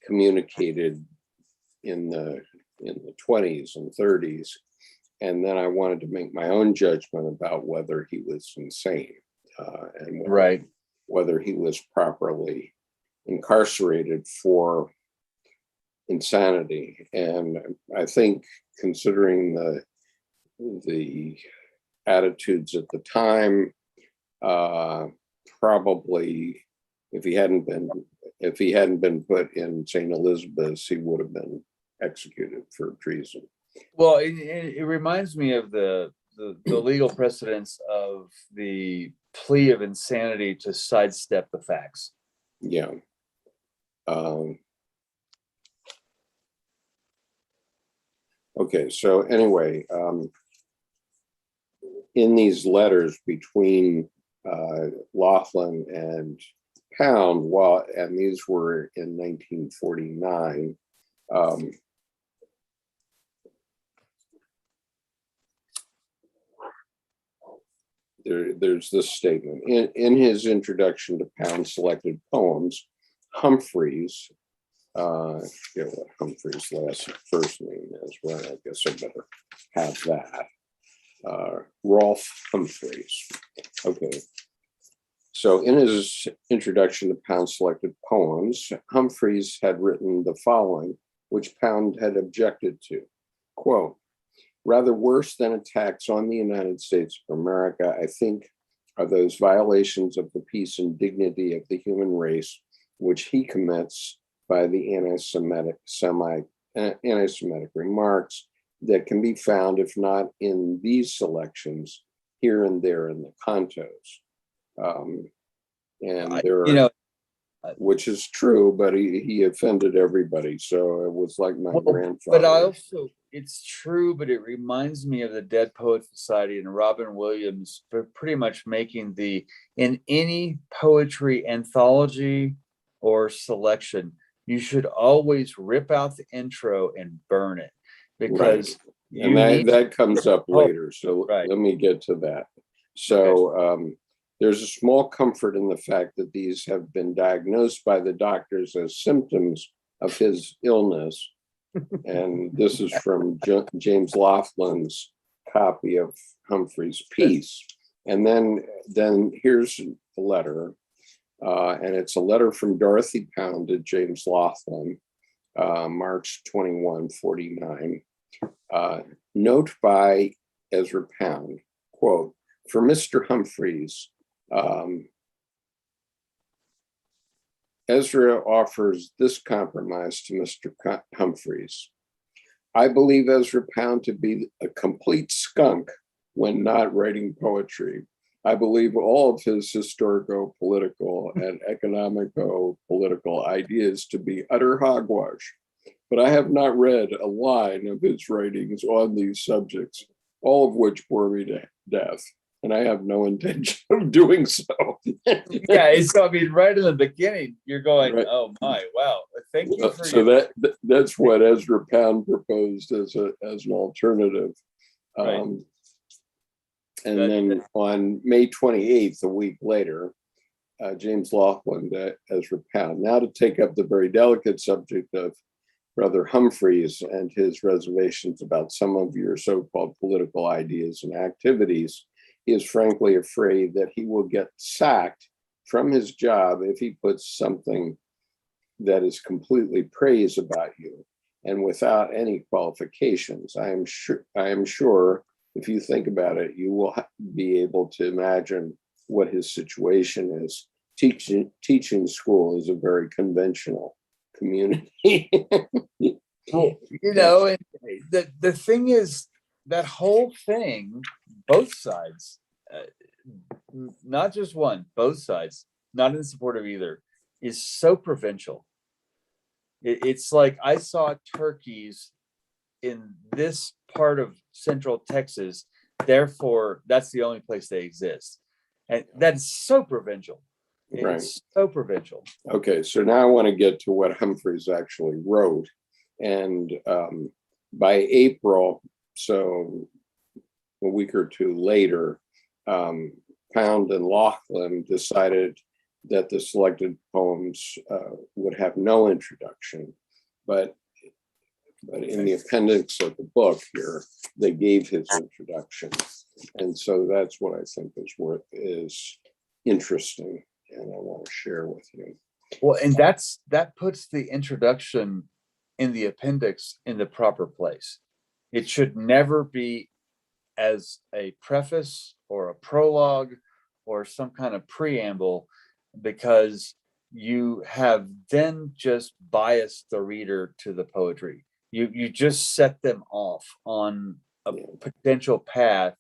communicated in the 20s and 30s. And then I wanted to make my own judgment about whether he was insane and whether he was properly incarcerated for insanity. And I think, considering the attitudes at the time, probably if he hadn't been put in St. Elizabeth's, he would have been executed for treason. Well, it reminds me of the legal precedence of the plea of insanity to sidestep the facts. Yeah. Okay, so anyway, in these letters between Laughlin and Pound, and these were in 1949, there's this statement. In his introduction to Pound's selected poems, Humphreys, I forget what Humphrey's first name is, well, I guess I better have that. Rolfe Humphreys. Okay. So in his introduction to Pound's selected poems, Humphreys had written the following, which Pound had objected to. Quote, "Rather worse than attacks on the United States of America, I think, are those violations of the peace and dignity of the human race, which he commits by the anti-Semitic remarks that can be found, if not in these selections, here and there in the Cantos." And there are, which is true, but he offended everybody. So it was like my grandfather. But also, it's true, but it reminds me of the Dead Poet Society and Robin Williams pretty much making in any poetry anthology or selection, you should always rip out the intro and burn it, because that comes up later. So let me get to that. So there's a small comfort in the fact that these have been diagnosed by the doctors as symptoms of his illness. And this is from James Laughlin's copy of Humphrey's piece. And then here's the letter. And it's a letter from Dorothy Pound to James Laughlin, March 21, 49. Note by Ezra Pound, quote, "For Mr. Humphreys, Ezra offers this compromise to Mr. Humphreys. I believe Ezra Pound to be a complete skunk when not writing poetry. I believe all of his historico-political and economico-political ideas to be utter hogwash, but I have not read a line of his writings on these subjects, all of which bore me to death, and I have no intention of doing so." Yeah, so I mean, right in the beginning, you're going, right. Oh my, wow, thank you for so that's what Ezra Pound proposed as an alternative. Right. And then on May 28th, a week later, James Laughlin to Ezra Pound. Now to take up the very delicate subject of Brother Humphreys and his reservations about some of your so-called political ideas and activities. He is frankly afraid that he will get sacked from his job if he puts something that is completely praise about you and without any qualifications. I am sure if you think about it, you will be able to imagine what his situation is. Teaching school is a very conventional community. Well, you know, and the thing is, that whole thing, both sides, not just one, both sides, not in support of either, is so provincial. It's like I saw turkeys in this part of central Texas, therefore that's the only place they exist. And that's so provincial. It's Right. so provincial. Okay, so now I want to get to what Humphreys actually wrote. And by April, so a week or two later, Pound and Laughlin decided that the selected poems would have no introduction, but in the appendix of the book here, they gave his introduction. And so that's what I think is interesting, and I want to share with you. Well, and that puts the introduction in the appendix in the proper place. It should never be as a preface or a prologue or some kind of preamble, because you have then just biased the reader to the poetry. You just set them off on a potential path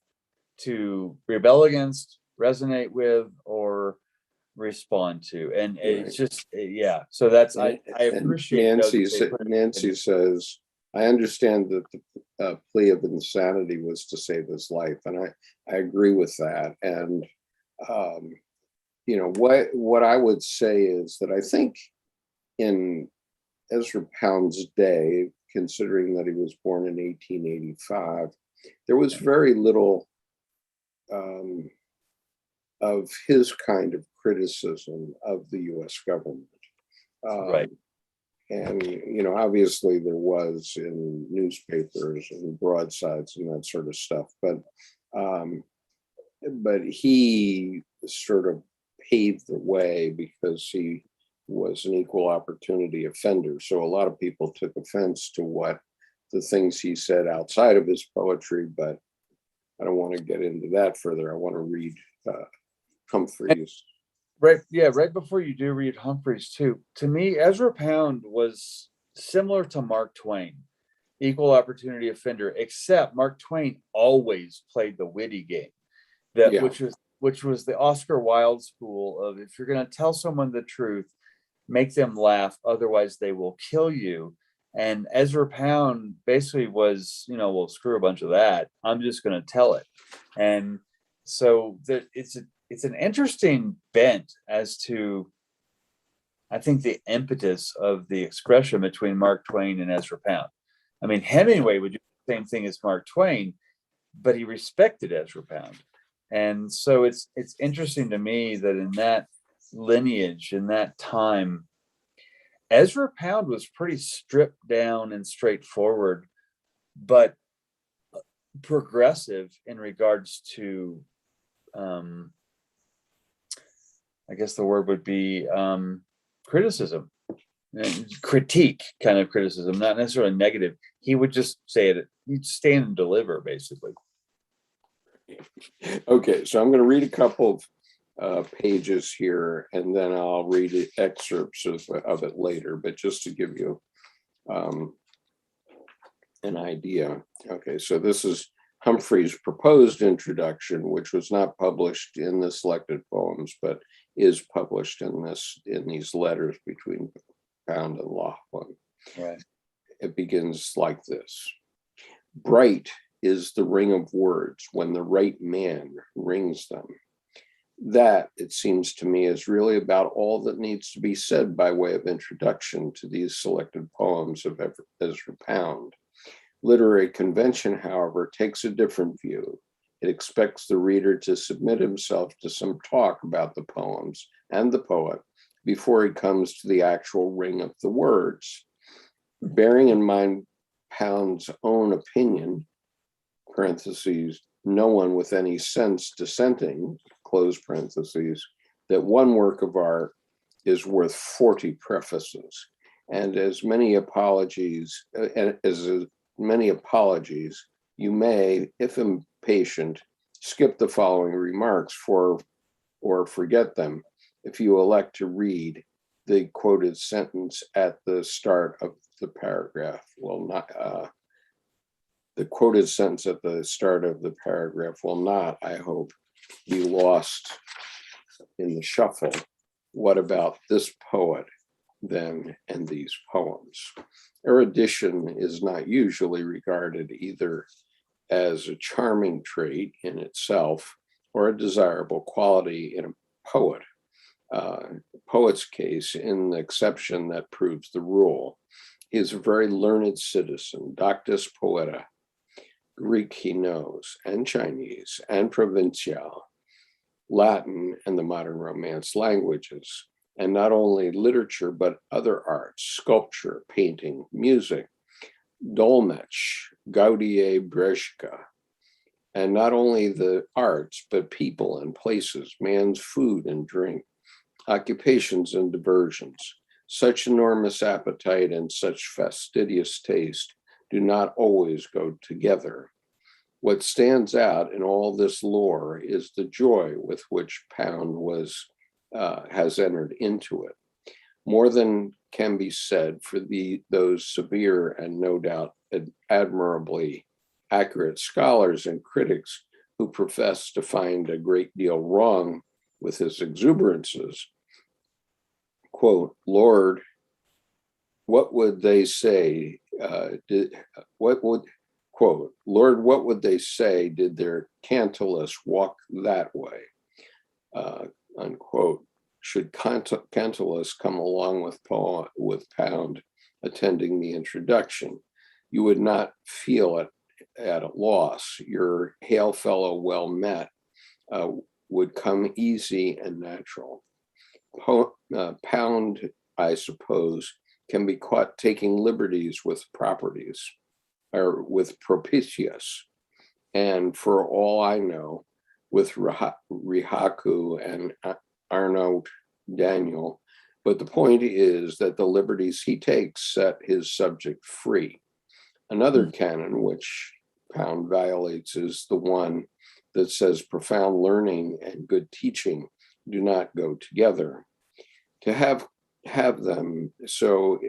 to rebel against, resonate with, or respond to. And it's just, yeah. So that's, I appreciate Nancy says, I understand that the plea of insanity was to save his life. And I agree with that. And, you know, what I would say is that I think in Ezra Pound's day, considering that he was born in 1885, there was very little of his kind of criticism of the U.S. government. Right. And, you know, obviously there was in newspapers and broadsides and that sort of stuff, but he sort of paved the way because he was an equal opportunity offender. So a lot of people took offense to what the things he said outside of his poetry, but I don't want to get into that further. I want to read Humphreys. Right. Yeah. Right before you do read Humphreys too, to me, Ezra Pound was similar to Mark Twain, equal opportunity offender, except Mark Twain always played the witty game, which was the Oscar Wilde school of, if you're going to tell someone the truth, make them laugh, otherwise they will kill you. And Ezra Pound basically was, you know, well, screw a bunch of that. I'm just going to tell it. And so it's an interesting bent as to, I think, the impetus of the expression between Mark Twain and Ezra Pound. I mean, Hemingway would do the same thing as Mark Twain, but he respected Ezra Pound. And so it's interesting to me that in that lineage, in that time, Ezra Pound was pretty stripped down and straightforward, but progressive in regards to, I guess the word would be criticism, critique kind of criticism, not necessarily negative. He would just say it, he'd stand and deliver, basically. Okay, so I'm going to read a couple of pages here, and then I'll read excerpts of it later, but just to give you an idea. Okay, so this is Humphreys' proposed introduction, which was not published in the selected poems, but is published in these letters between Pound and Laughlin. Right. It begins like this. Bright is the ring of words when the right man rings them. That, it seems to me, is really about all that needs to be said by way of introduction to these selected poems of Ezra Pound. Literary convention, however, takes a different view. It expects the reader to submit himself to some talk about the poems and the poet before he comes to the actual ring of the words. Bearing in mind Pound's own opinion, parentheses, no one with any sense dissenting, close parentheses, that one work of art is worth 40 prefaces. And as many apologies, you may, if impatient, skip the following remarks or forget them if you elect to read the quoted sentence at the start of the paragraph. The quoted sentence at the start of the paragraph will not, I hope, be lost in the shuffle. What about this poet then and these poems? Erudition is not usually regarded either as a charming trait in itself or a desirable quality in a poet. Poet's case, in the exception that proves the rule. He is a very learned citizen, doctus poeta. Greek he knows, and Chinese, and Provincial, Latin, and the modern Romance languages, and not only literature, but other arts, sculpture, painting, music, Dolmetsch, Gaudier, Breschke, and not only the arts, but people and places, man's food and drink, occupations and diversions. Such enormous appetite and such fastidious taste do not always go together. What stands out in all this lore is the joy with which Pound has entered into it. More than can be said for those severe and no doubt admirably accurate scholars and critics who profess to find a great deal wrong with his exuberances. Quote, Lord, what would they say? Lord, what would they say did their Cantos walk that way? Unquote. Should Cantos come along with Pound attending the introduction, you would not feel at a loss. Your hail fellow well met would come easy and natural. Pound, I suppose, can be caught taking liberties with properties, or with propitious, and for all I know, with Rihaku and Arnaud Daniel. But the point is that the liberties he takes set his subject free. Another canon which Pound violates is the one that says profound learning and good teaching do not go together. To have them so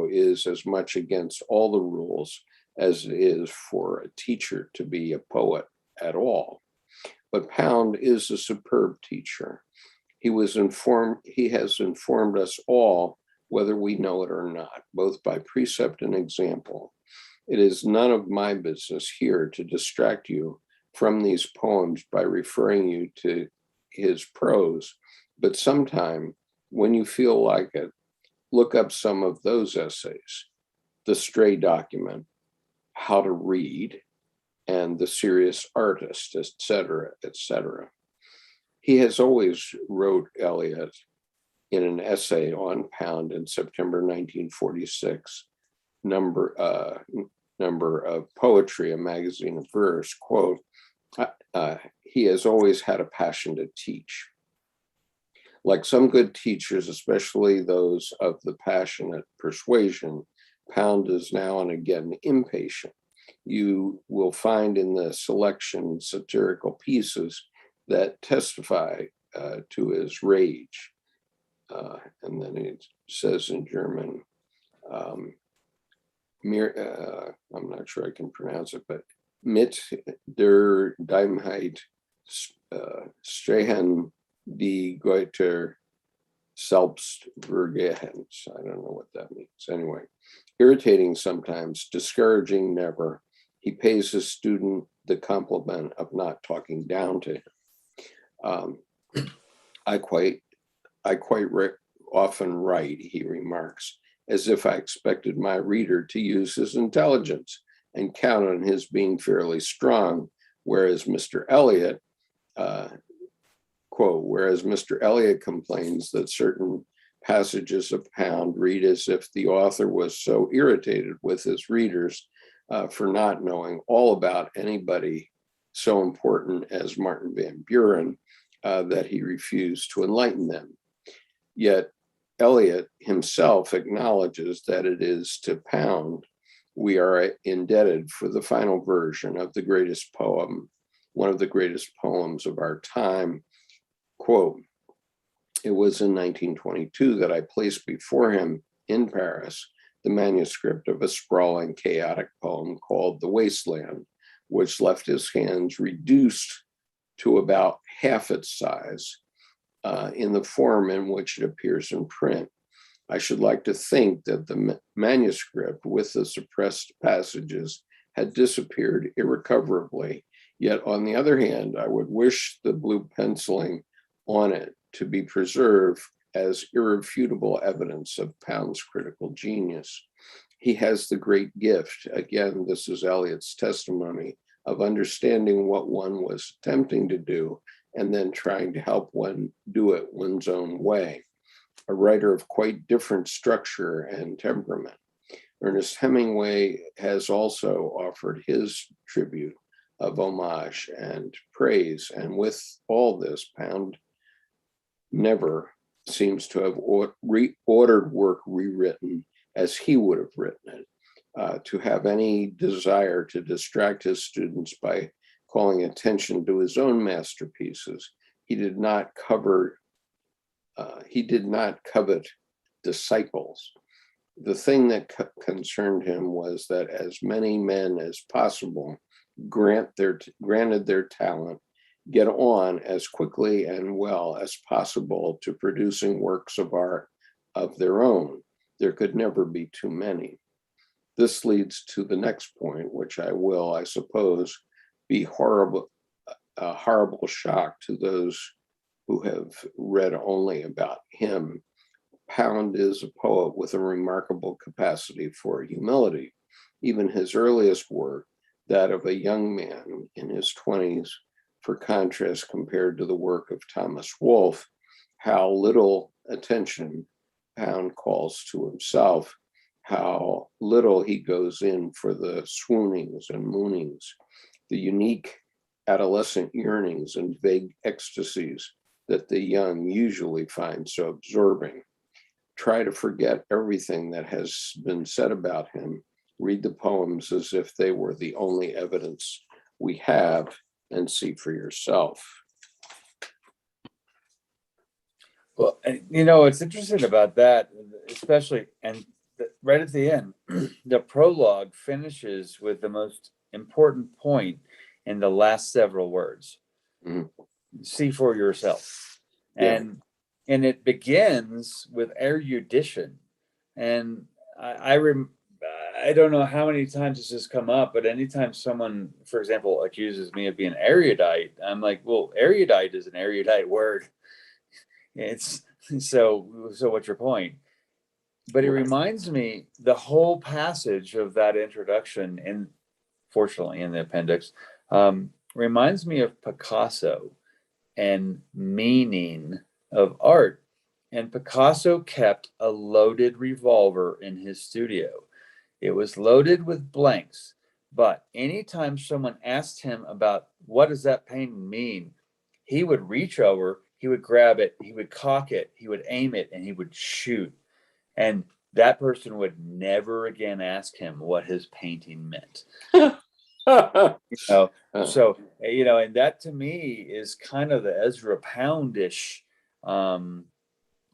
is as much against all the rules as it is for a teacher to be a poet at all. But Pound is a superb teacher. He has informed us all, whether we know it or not, both by precept and example. It is none of my business here to distract you from these poems by referring you to his prose, but sometime when you feel like it, look up some of those essays, The Stray Document, How to Read, and The Serious Artist, etc., etc. He has always, wrote Eliot in an essay on Pound in September 1946, number of Poetry, a magazine of verse, quote, he has always had a passion to teach. Like some good teachers, especially those of the passionate persuasion, Pound is now and again impatient. You will find in the selection satirical pieces that testify to his rage. And then it says in German, I'm not sure I can pronounce it, but mit der Deimheit stehen die Goether Selbstvergehens. I don't know what that means. Anyway, irritating sometimes, discouraging never. He pays his student the compliment of not talking down to him. I quite often write, he remarks, as if I expected my reader to use his intelligence and count on his being fairly strong, whereas Mr. Eliot, quote, whereas Mr. Eliot complains that certain passages of Pound read as if the author was so irritated with his readers for not knowing all about anybody so important as Martin Van Buren that he refused to enlighten them. Yet Eliot himself acknowledges that it is to Pound we are indebted for the final version of the greatest poem, one of the greatest poems of our time. Quote, it was in 1922 that I placed before him in Paris the manuscript of a sprawling, chaotic poem called The Wasteland, which left his hands reduced to about half its size in the form in which it appears in print. I should like to think that the manuscript with the suppressed passages had disappeared irrecoverably. Yet on the other hand, I would wish the blue penciling on it to be preserved as irrefutable evidence of Pound's critical genius. He has the great gift, again, this is Eliot's testimony, of understanding what one was attempting to do and then trying to help one do it one's own way. A writer of quite different structure and temperament. Ernest Hemingway has also offered his tribute of homage and praise, and with all this, Pound never seems to have ordered work rewritten as he would have written it, to have any desire to distract his students by calling attention to his own masterpieces. He did not covet disciples. The thing that concerned him was that as many men as possible granted their talent, get on as quickly and well as possible to producing works of art of their own. There could never be too many. This leads to the next point, which I suppose, be a horrible shock to those who have read only about him. Pound is a poet with a remarkable capacity for humility. Even his earliest work, that of a young man in his 20s, for contrast compared to the work of Thomas Wolfe, how little attention Pound calls to himself, how little he goes in for the swoonings and moonings, the unique adolescent yearnings and vague ecstasies that the young usually find so absorbing. Try to forget everything that has been said about him. Read the poems as if they were the only evidence we have and see for yourself. Well, what's interesting about that, especially, and right at the end, the prologue finishes with the most important point in the last several words. Mm-hmm. See for yourself. Yeah. And it begins with erudition. And I don't know how many times this has come up, but anytime someone, for example, accuses me of being erudite, I'm like, well, erudite is an erudite word. It's so what's your point? But it reminds me, the whole passage of that introduction, and fortunately in the appendix, reminds me of Picasso and meaning of art. And Picasso kept a loaded revolver in his studio. It was loaded with blanks, but anytime someone asked him about what does that painting mean, he would reach over, he would grab it, he would cock it, he would aim it, and he would shoot. And that person would never again ask him what his painting meant. So, and that to me is kind of the Ezra Poundish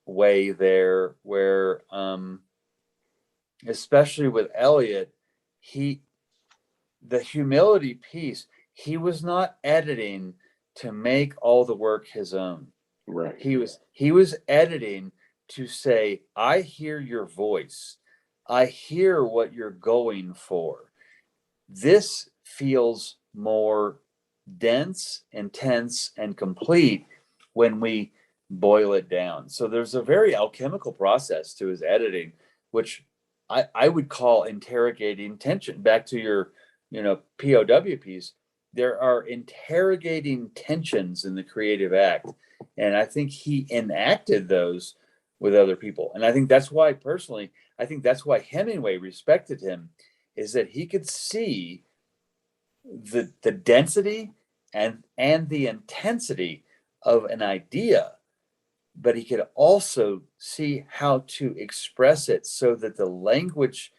way there, where especially with Eliot, the humility piece, he was not editing to make all the work his own. Right. He was editing to say, I hear your voice. I hear what you're going for. This feels more dense, intense, and complete when we boil it down. So there's a very alchemical process to his editing, which I would call interrogating tension. Back to your POW piece, there are interrogating tensions in the creative act. And I think he enacted those with other people. And I think that's why, personally, I think that's why Hemingway respected him, is that he could see the density and the intensity of an idea, but he could also see how to express it so that the language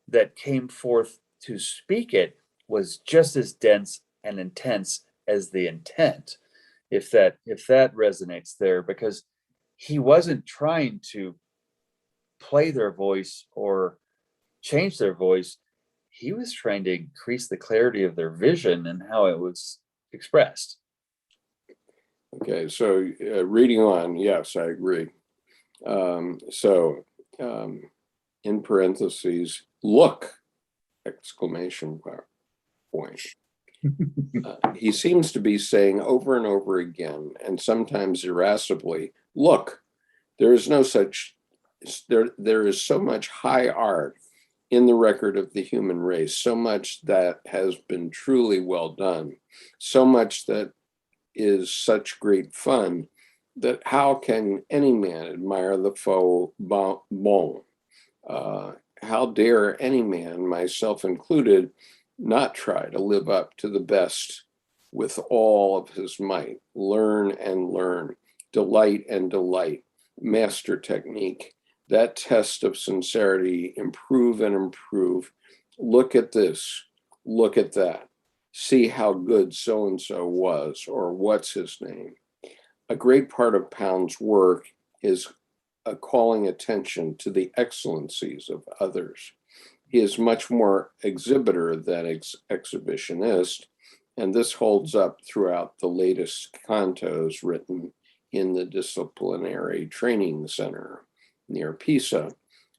that came forth to speak it was just as dense and intense as the intent. If that resonates there, because he wasn't trying to play their voice or change their voice. He was trying to increase the clarity of their vision and how it was expressed. Okay, so reading on, yes, I agree. In parentheses, look, exclamation point. He seems to be saying over and over again, and sometimes irascibly, look, there is no such, there is so much high art in the record of the human race, so much that has been truly well done, so much that is such great fun, that how can any man admire the faux bon? How dare any man, myself included, not try to live up to the best with all of his might, learn and learn, delight and delight, master technique, that test of sincerity, improve and improve. Look at this, look at that. See how good so-and-so was, or what's his name. A great part of Pound's work is calling attention to the excellencies of others. He is much more exhibitor than exhibitionist, and this holds up throughout the latest cantos written in the Disciplinary Training Center near Pisa,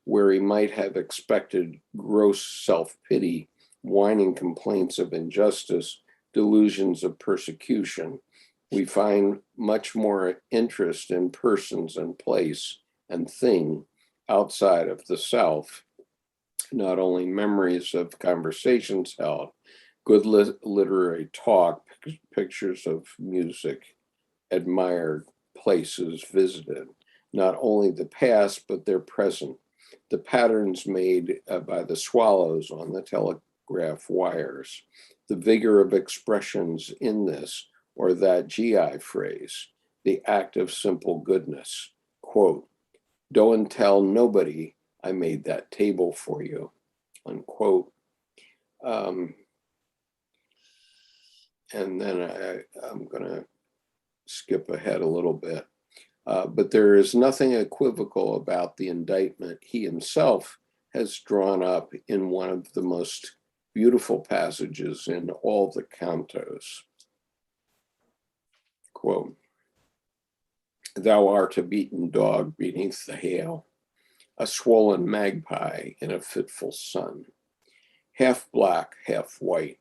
where he might have expected gross self-pity, whining complaints of injustice, delusions of persecution. We find much more interest in persons and place and thing outside of the self, not only memories of conversations held, good literary talk, pictures of music, admired places visited, not only the past, but their present, the patterns made by the swallows on the telegraph wires, the vigor of expressions in this or that GI phrase, the act of simple goodness. Quote, don't tell nobody I made that table for you, unquote. And then I'm going to skip ahead a little bit. But there is nothing equivocal about the indictment he himself has drawn up in one of the most beautiful passages in all the cantos. Quote, thou art a beaten dog beneath the hail, a swollen magpie in a fitful sun, half black, half white,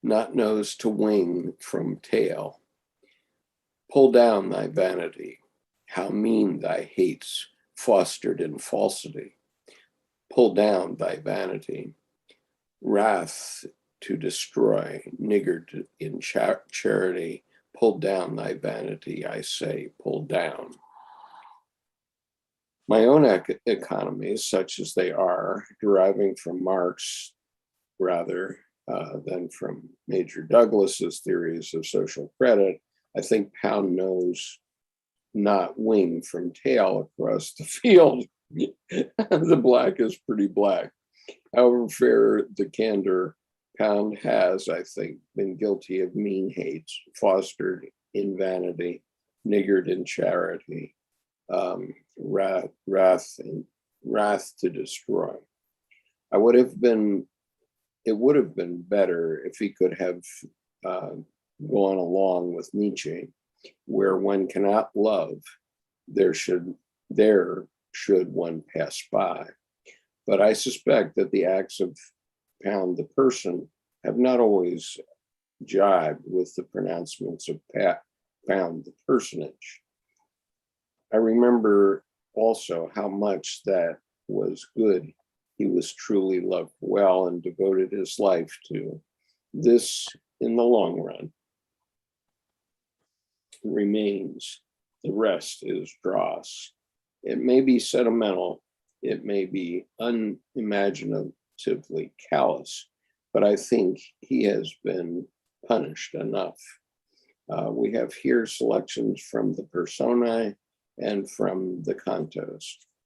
not nose to wing from tail. Pull down thy vanity, how mean thy hates, fostered in falsity. Pull down thy vanity, wrath to destroy, niggard in charity. Pull down thy vanity, I say, pull down. My own economies, such as they are, deriving from Marx rather than from Major Douglas's theories of social credit, I think Pound knows not wing from tail across the field. The black is pretty black. However fair the candor, Pound has, I think, been guilty of mean hates, fostered in vanity, niggard in charity, wrath to destroy. It would have been better if he could have gone along with Nietzsche, where one cannot love, there should one pass by. But I suspect that the acts of Pound the person have not always jibed with the pronouncements of Pound the personage. I remember also how much that was good he was truly loved well and devoted his life to. This, in the long run, remains. The rest is dross. It may be sentimental, it may be unimaginatively callous, but I think he has been punished enough. We have here selections from the Personae and from the Cantos.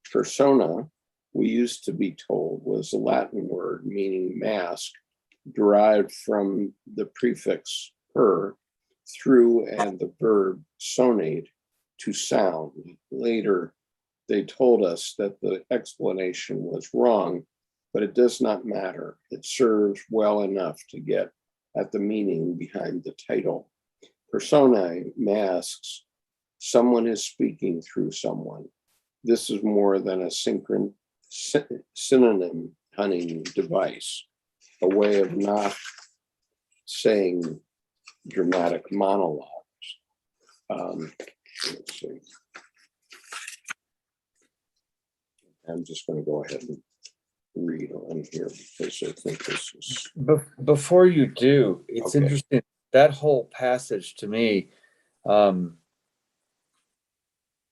Persona, we used to be told, was a Latin word meaning mask, derived from the prefix per, through, and the verb sonate, to sound. Later, they told us that the explanation was wrong, but it does not matter. It serves well enough to get at the meaning behind the title. Personae masks someone is speaking through someone. This is more than a synonym hunting device, a way of not saying dramatic monologues. Let's see. I'm just going to go ahead and read on here because I think this is. Before you do, it's Okay. interesting. That whole passage to me,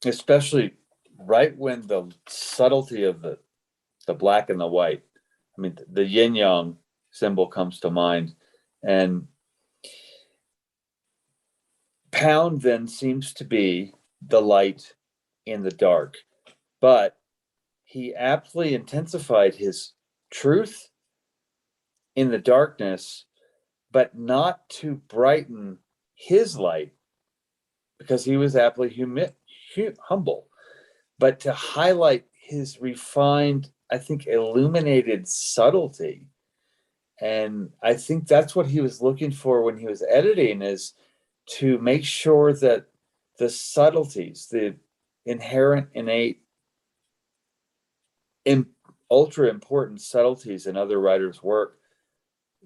especially right when the subtlety of the black and the white, I mean, the yin yang symbol comes to mind. And Pound then seems to be the light in the dark, but he aptly intensified his truth in the darkness, but not to brighten his light, because he was aptly humble, but to highlight his refined, I think, illuminated subtlety. And I think that's what he was looking for when he was editing, is to make sure that the subtleties, the inherent, innate, ultra important subtleties in other writers' work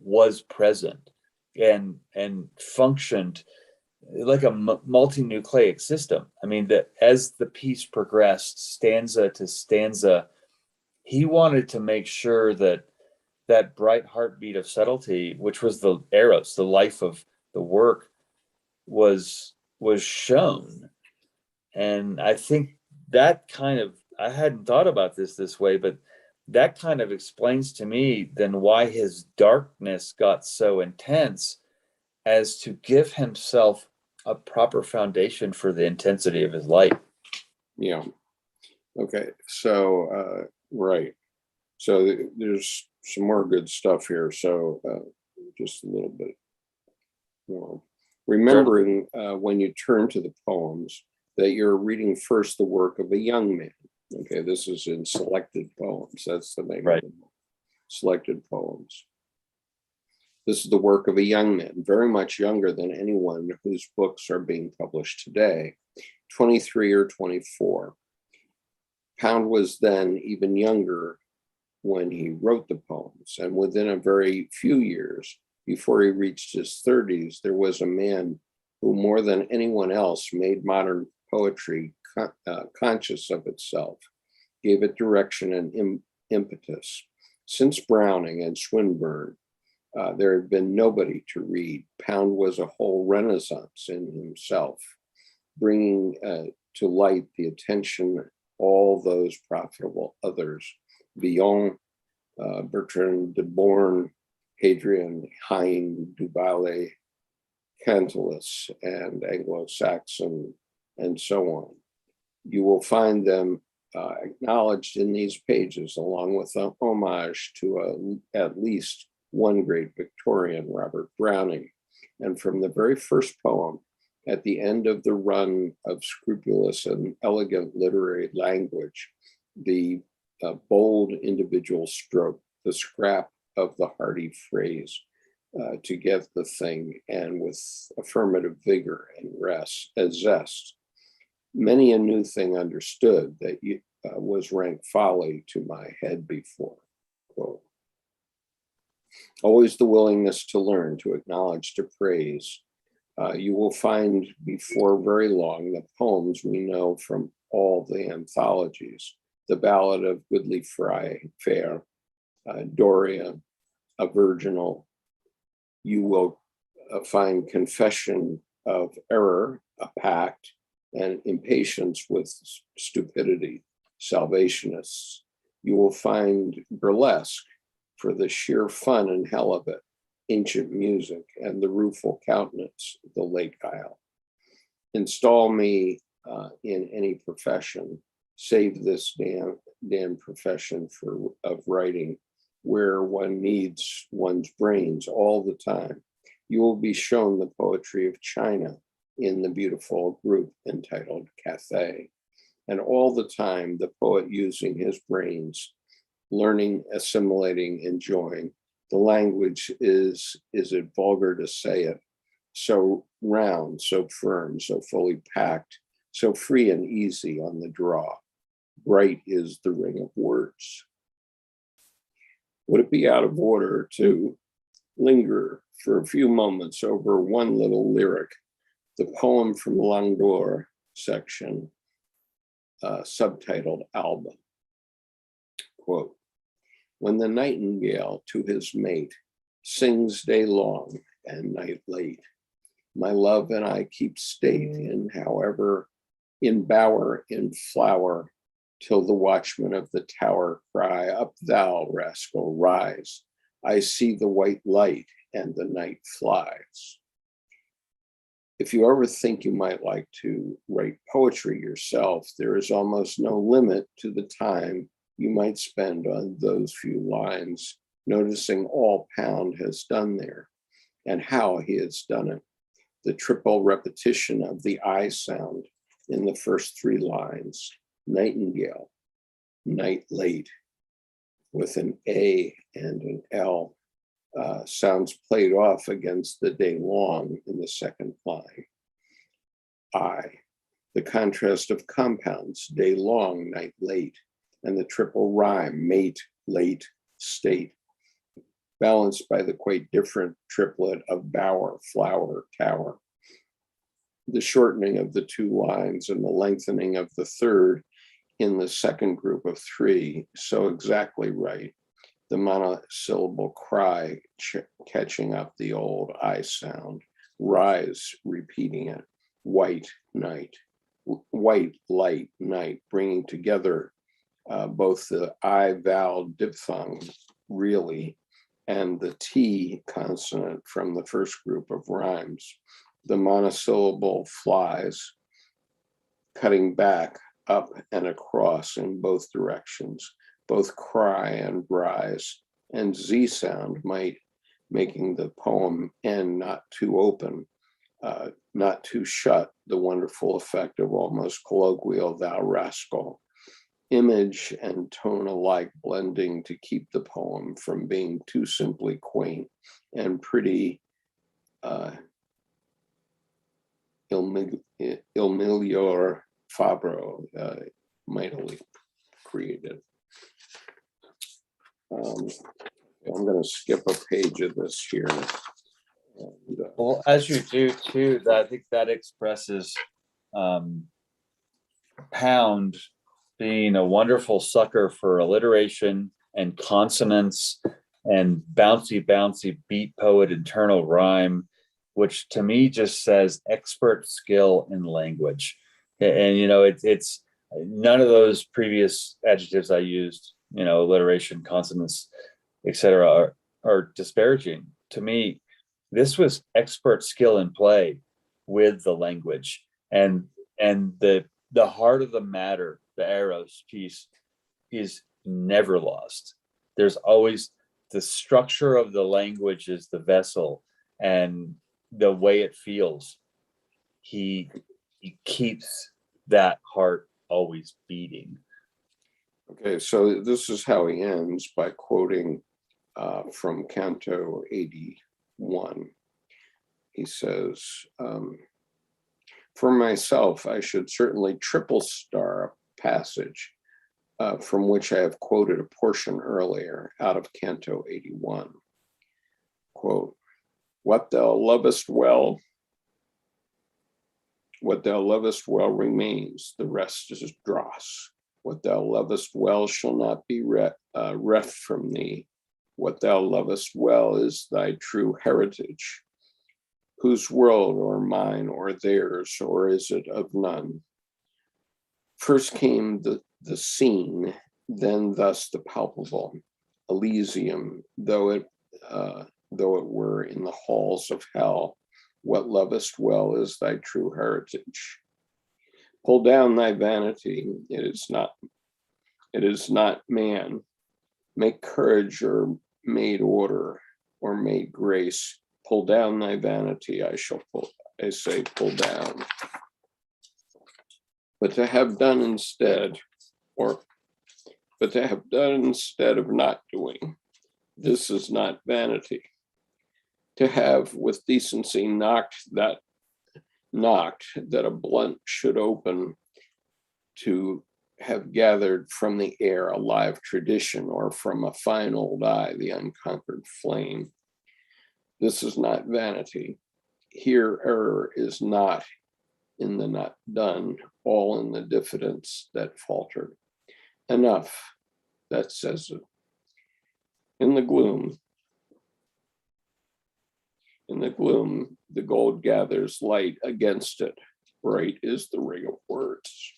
was present and functioned like a multi-nucleic system. I mean, that as the piece progressed, stanza to stanza, he wanted to make sure that that bright heartbeat of subtlety, which was the eros, the life of the work, was shown. And I think that kind of, I hadn't thought about this way, but that kind of explains to me then why his darkness got so intense, as to give himself a proper foundation for the intensity of his light. Yeah. Okay. So, right. So there's some more good stuff here. So just a little bit more. Remembering when you turn to the poems that you're reading first the work of a young man. Okay, this is in selected poems. That's the name of the book. Selected poems. This is the work of a young man, very much younger than anyone whose books are being published today, 23 or 24. Pound was then even younger when he wrote the poems, and within a very few years, before he reached his 30s, there was a man who more than anyone else made modern poetry conscious of itself, gave it direction and impetus. Since Browning and Swinburne, there had been nobody to read. Pound was a whole renaissance in himself, bringing to light the attention all those profitable others, Villon, Bertrand de Born, Hadrian, Heine, Du Bellay, Cantos, and Anglo-Saxon, and so on. You will find them acknowledged in these pages, along with a homage to at least one great Victorian, Robert Browning. And from the very first poem, at the end of the run of scrupulous and elegant literary language, the bold individual stroke, the scrap of the hearty phrase to get the thing, and with affirmative vigor and zest. Many a new thing understood that was rank folly to my head before. Quote. Always the willingness to learn, to acknowledge, to praise. You will find before very long the poems we know from all the anthologies. The Ballad of Goodly Fair, Doria, a virginal. You will find confession of error, a pact, and impatience with stupidity, Salvationists. You will find burlesque for the sheer fun and hell of it, ancient music, and the rueful countenance, the Lake Isle. Install me in any profession, save this damn profession of writing, where one needs one's brains all the time. You will be shown the poetry of China in the beautiful group entitled Cathay. And all the time, the poet using his brains, learning, assimilating, enjoying. The language is it vulgar to say it? So round, so firm, so fully packed, so free and easy on the draw. Bright is the ring of words. Would it be out of order to linger for a few moments over one little lyric, the poem from Langdor section, subtitled Alba? Quote, when the nightingale to his mate sings day long and night late, my love and I keep state in bower, in flower, till the watchmen of the tower cry, up thou, rascal, rise. I see the white light and the night flies. If you ever think you might like to write poetry yourself, there is almost no limit to the time you might spend on those few lines, noticing all Pound has done there and how he has done it. The triple repetition of the I sound in the first three lines, nightingale, night late, with an A and an L, sounds played off against the day long in the second line. I, the contrast of compounds, day long, night late, and the triple rhyme, mate, late, state, balanced by the quite different triplet of bower, flower, tower. The shortening of the two lines and the lengthening of the third in the second group of three, so exactly right. The monosyllable cry catching up the old I sound, rise repeating it, white night, white light night, bringing together both the I vowel diphthong, really, and the T consonant from the first group of rhymes. The monosyllable flies, cutting back, up and across in both directions, both cry and rise, and Z sound might, making the poem end not too open, not too shut, the wonderful effect of almost colloquial thou rascal. Image and tone alike blending to keep the poem from being too simply quaint and pretty il miglior Fabro, mightily creative. I'm going to skip a page of this here. And, well, as you do too, I think that expresses Pound being a wonderful sucker for alliteration and consonants and bouncy beat poet internal rhyme, which to me just says expert skill in language. And you know, it's none of those previous adjectives I used, you know, alliteration, consonants, etc., are disparaging. To me, this was expert skill in play with the language, and the heart of the matter, the Eros piece, is never lost. There's always the structure of the language is the vessel, and the way it feels. He keeps that heart always beating. Okay, so this is how he ends by quoting from Canto 81. He says, for myself, I should certainly triple star a passage from which I have quoted a portion earlier out of Canto 81. Quote, what thou lovest well remains, the rest is dross. What thou lovest well shall not be reft from thee. What thou lovest well is thy true heritage. Whose world, or mine, or theirs, or is it of none? First came the seen, then thus the palpable. Elysium, though it were in the halls of hell, what lovest well is thy true heritage. Pull down thy vanity, it is not man. Make courage or made order or made grace. Pull down thy vanity, I say pull down. But to have done instead of not doing, this is not vanity. To have with decency knocked that a blunt should open, to have gathered from the air a live tradition, or from a fine old eye the unconquered flame. This is not vanity. Here error is not in the not done, all in the diffidence that faltered. Enough, that says it. In the gloom, the gold gathers light against it. Bright is the ring of words.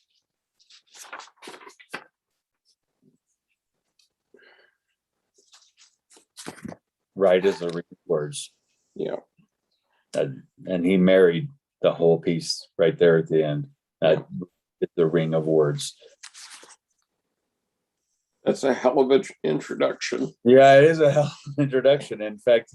Right is the ring of words. Yeah. And he married the whole piece right there at the end. It's the ring of words. That's a hell of an introduction. Yeah, it is a hell of an introduction. In fact,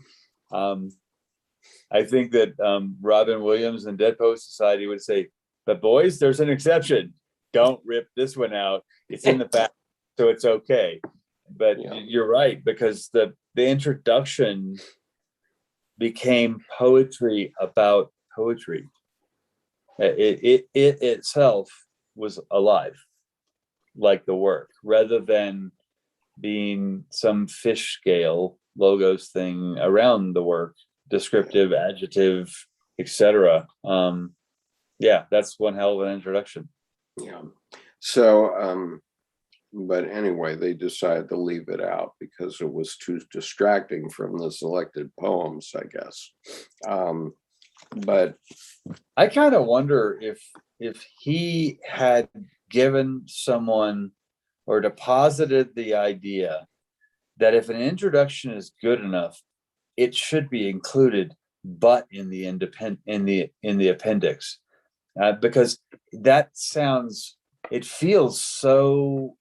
I think that Robin Williams and Dead Poet Society would say, but boys, there's an exception. Don't rip this one out. It's in the back, so it's okay. But you're right, because the introduction became poetry about poetry. It itself was alive, like the work, rather than being some fish scale logos thing around the work, descriptive, adjective, etc. That's one hell of an introduction. Yeah. So, but anyway, they decided to leave it out because it was too distracting from the selected poems, I guess. But I kind of wonder if he had given someone or deposited the idea that if an introduction is good enough, it should be included, but in the appendix, because it feels so.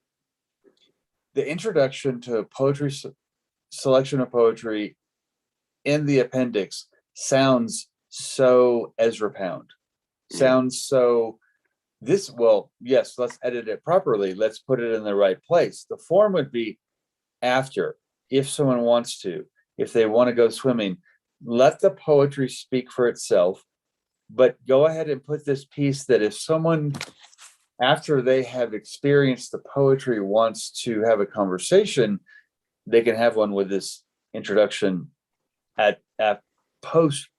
The introduction to poetry, selection of poetry in the appendix sounds so Ezra Pound. Sounds so yes, let's edit it properly. Let's put it in the right place. The form would be after, if someone wants to, if they want to go swimming, let the poetry speak for itself, but go ahead and put this piece that if someone, after they have experienced the poetry, wants to have a conversation, they can have one with this introduction at post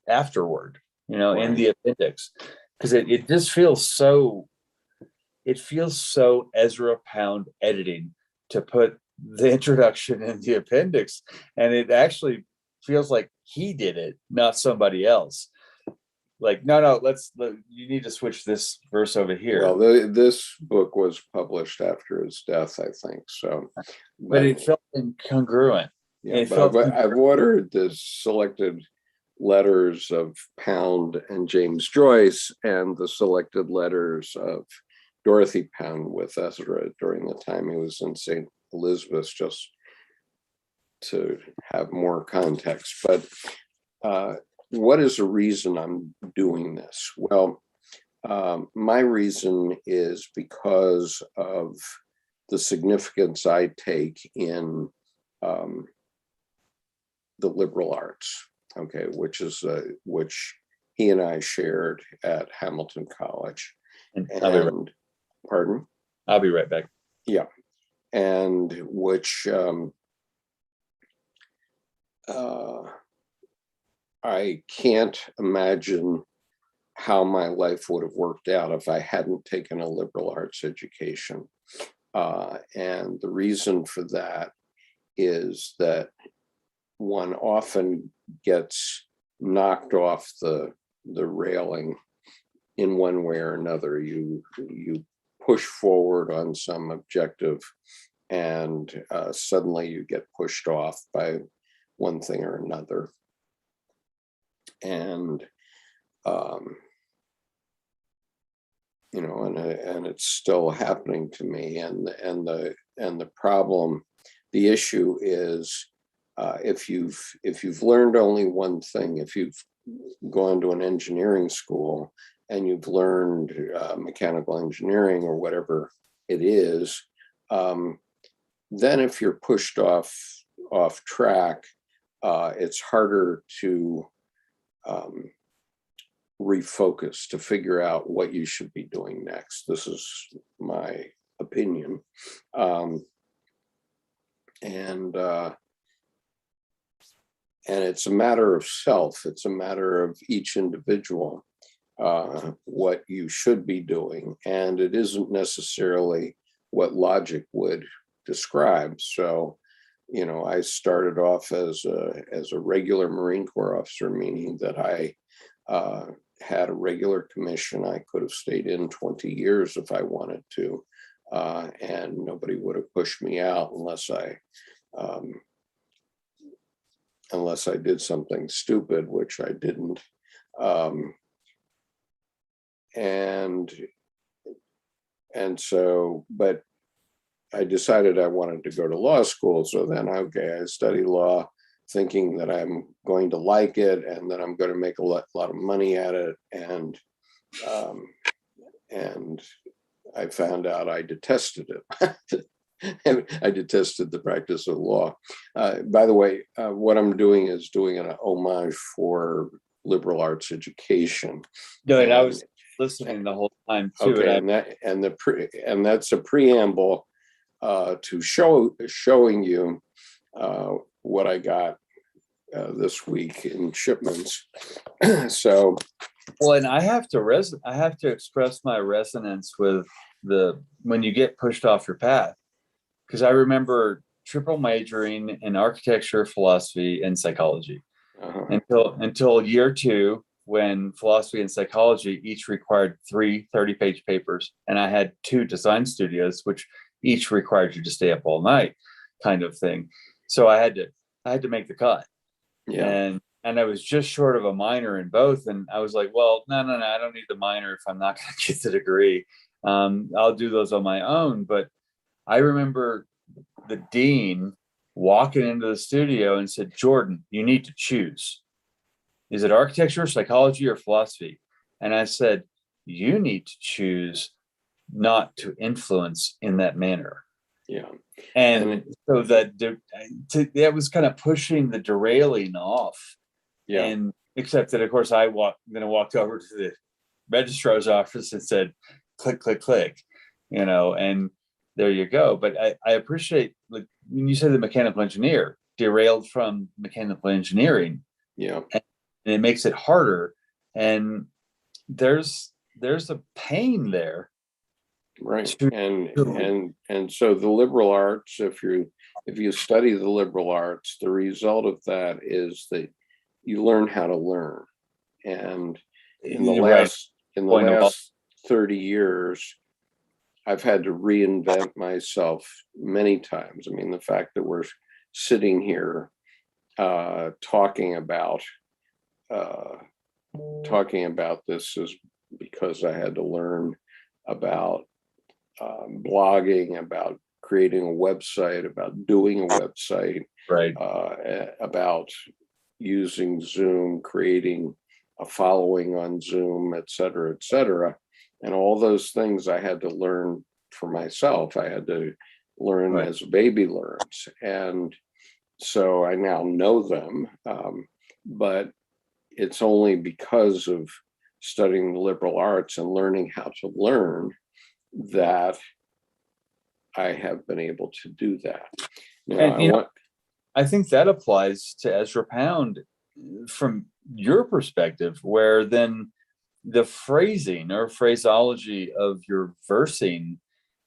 afterward, right, in the appendix, because it just feels so. It feels so Ezra Pound editing to put the introduction in the appendix, and it actually feels like he did it, not somebody else. Like, no, you need to switch this verse over here. Well, this book was published after his death, I think. So, but it felt incongruent. Yeah, I've ordered the selected letters of Pound and James Joyce and the selected letters of Dorothy Pound with Ezra during the time he was in St. Elizabeth's, just to have more context. But what is the reason I'm doing this? Well, my reason is because of the significance I take in the liberal arts, okay, which he and I shared at Hamilton College. And pardon? I'll be right back. Yeah. And which I can't imagine how my life would have worked out if I hadn't taken a liberal arts education. And the reason for that is that one often gets knocked off the railing in one way or another. You push forward on some objective, and suddenly you get pushed off by one thing or another. And and it's still happening to me. And the problem, the issue is, if you've learned only one thing, if you've gone to an engineering school and you've learned mechanical engineering or whatever it is, then if you're pushed off track, it's harder to refocus, to figure out what you should be doing next. This is my opinion. And it's a matter of self. It's a matter of each individual, what you should be doing. And it isn't necessarily what logic would describe. So, I started off as a regular Marine Corps officer, meaning that I had a regular commission. I could have stayed in 20 years if I wanted to, and nobody would have pushed me out unless I did something stupid, which I didn't. And so, but I decided I wanted to go to law school. So then, I studied law thinking that I'm going to like it and that I'm going to make a lot of money at it. And I found out I detested it. And I detested the practice of law. By the way, what I'm doing is doing an homage for liberal arts education. No, and I was listening the whole time too. Okay, and that's a preamble to showing you what I got this week in shipments. So, well, and I have to express my resonance with when you get pushed off your path, because I remember triple majoring in architecture, philosophy, and psychology until year 2, when philosophy and psychology each required 3 30-page papers, and I had 2 design studios, which each required you to stay up all night, kind of thing. So I had to make the cut. Yeah. And I was just short of a minor in both. And I was like, well, no, I don't need the minor if I'm not going to get the degree. I'll do those on my own. But I remember the dean walking into the studio and said, Jordan, you need to choose. Is it architecture, psychology, or philosophy? And I said, you need to choose not to influence in that manner. Yeah. And so that was kind of pushing the derailing off. Yeah. And except that, of course, I walked over to the registrar's office and said, click, click, click, and there you go. But I appreciate, like, when you say the mechanical engineer derailed from mechanical engineering. Yeah. And it makes it harder. And there's a pain there. Right. And so the liberal arts, if you study the liberal arts, the result of that is that you learn how to learn. And in the last 30 years, I've had to reinvent myself many times. I mean, the fact that we're sitting here talking about this is because I had to learn about blogging, about creating a website, about doing a website, right? About using Zoom, creating a following on Zoom, et cetera, et cetera. And all those things I had to learn for myself. I had to learn as a baby learns. And so I now know them, but it's only because of studying the liberal arts and learning how to learn that I have been able to do that. Now, I think that applies to Ezra Pound from your perspective, where then the phrasing or phraseology of your versing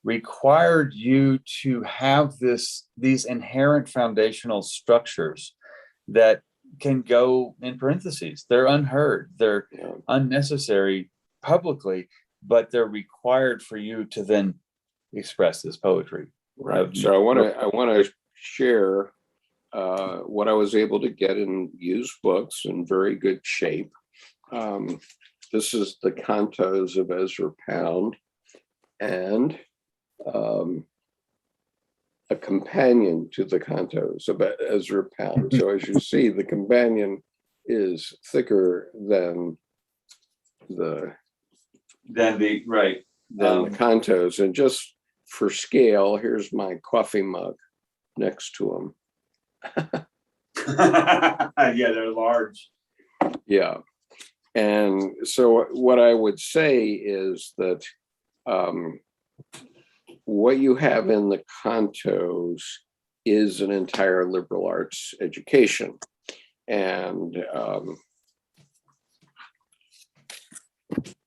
required you to have these inherent foundational structures that can go in parentheses. They're unheard, they're unnecessary publicly, but they're required for you to then express this poetry. Right. So I want to share what I was able to get in used books in very good shape. This is the Cantos of Ezra Pound, and a companion to the Cantos of Ezra Pound. So as you see, the companion is thicker than the Cantos. And just for scale, here's my coffee mug next to him. Yeah, they're large. Yeah. And so what I would say is that what you have in the Cantos is an entire liberal arts education. And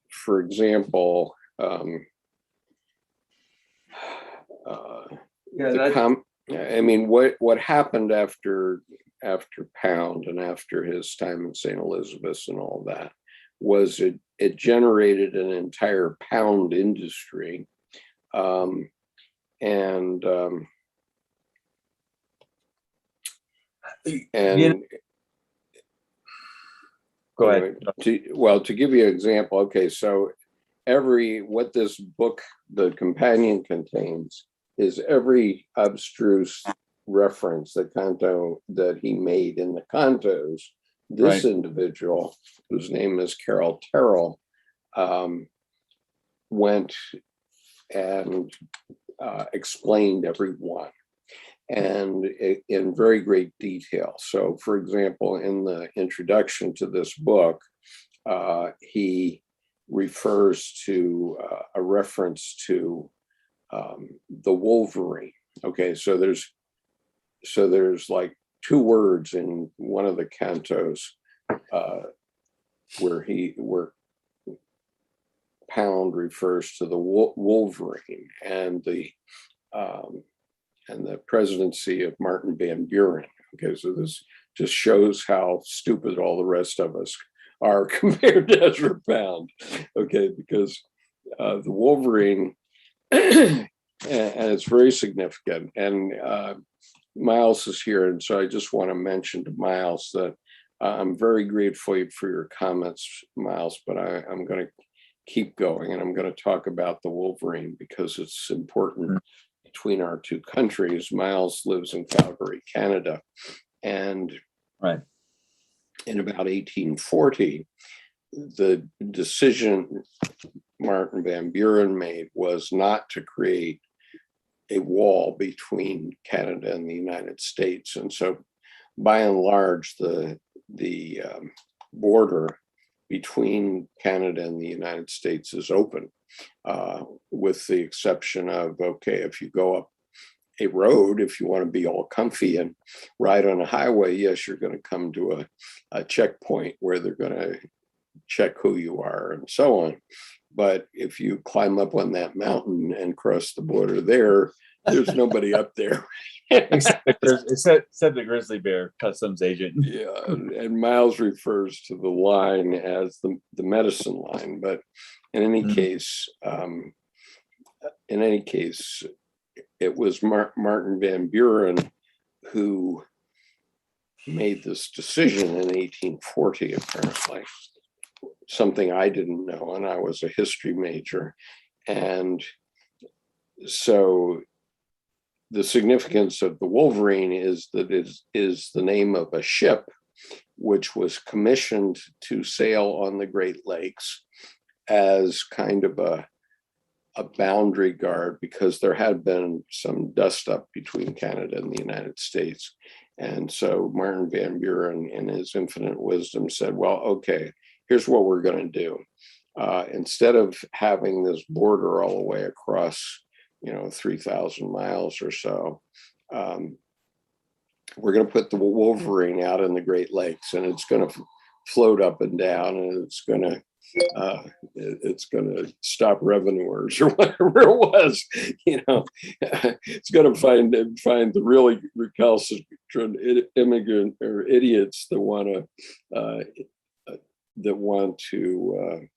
for example, what happened after Pound and after his time in St. Elizabeth's and all that was it generated an entire Pound industry. And go ahead. To give you an example, okay, so what this book, the companion, contains is every abstruse reference that he made in the Cantos. This individual, whose name is Carol Terrell, went and explained every one, and in very great detail. So, for example, in the introduction to this book, he refers to a reference to the Wolverine. Okay, so there's like two words in one of the cantos where Pound refers to the Wolverine and the presidency of Martin Van Buren. Okay, so this just shows how stupid all the rest of us are compared to Ezra Pound. Okay, because the Wolverine, and it's very significant. And Miles is here, and so I just want to mention to Miles that I'm very grateful for your comments, Miles, but I'm going to keep going, and I'm going to talk about the Wolverine because it's important between our two countries. Miles lives in Calgary, Canada, and in about 1840, the decision Martin Van Buren made was not to create a wall between Canada and the United States. And so by and large, the border between Canada and the United States is open, with the exception of, okay, if you go up a road, if you want to be all comfy and ride on a highway, yes, you're going to come to a checkpoint where they're going to check who you are and so on. But if you climb up on that mountain and cross the border there's nobody up there. Except the grizzly bear customs agent. Yeah, and Miles refers to the line as the medicine line. But in any case, it was Martin Van Buren who made this decision in 1840, apparently. Something I didn't know, and I was a history major. And so the significance of the Wolverine is that it is the name of a ship which was commissioned to sail on the Great Lakes as kind of a boundary guard, because there had been some dust up between Canada and the United States. And so Martin Van Buren, in his infinite wisdom, said, well, okay, here's what we're going to do. Instead of having this border all the way across, 3,000 miles or so, we're going to put the Wolverine out in the Great Lakes, and it's going to float up and down, and it's going to it's going to stop revenuers or whatever it was. It's going to find the really recalcitrant immigrant or idiots that want to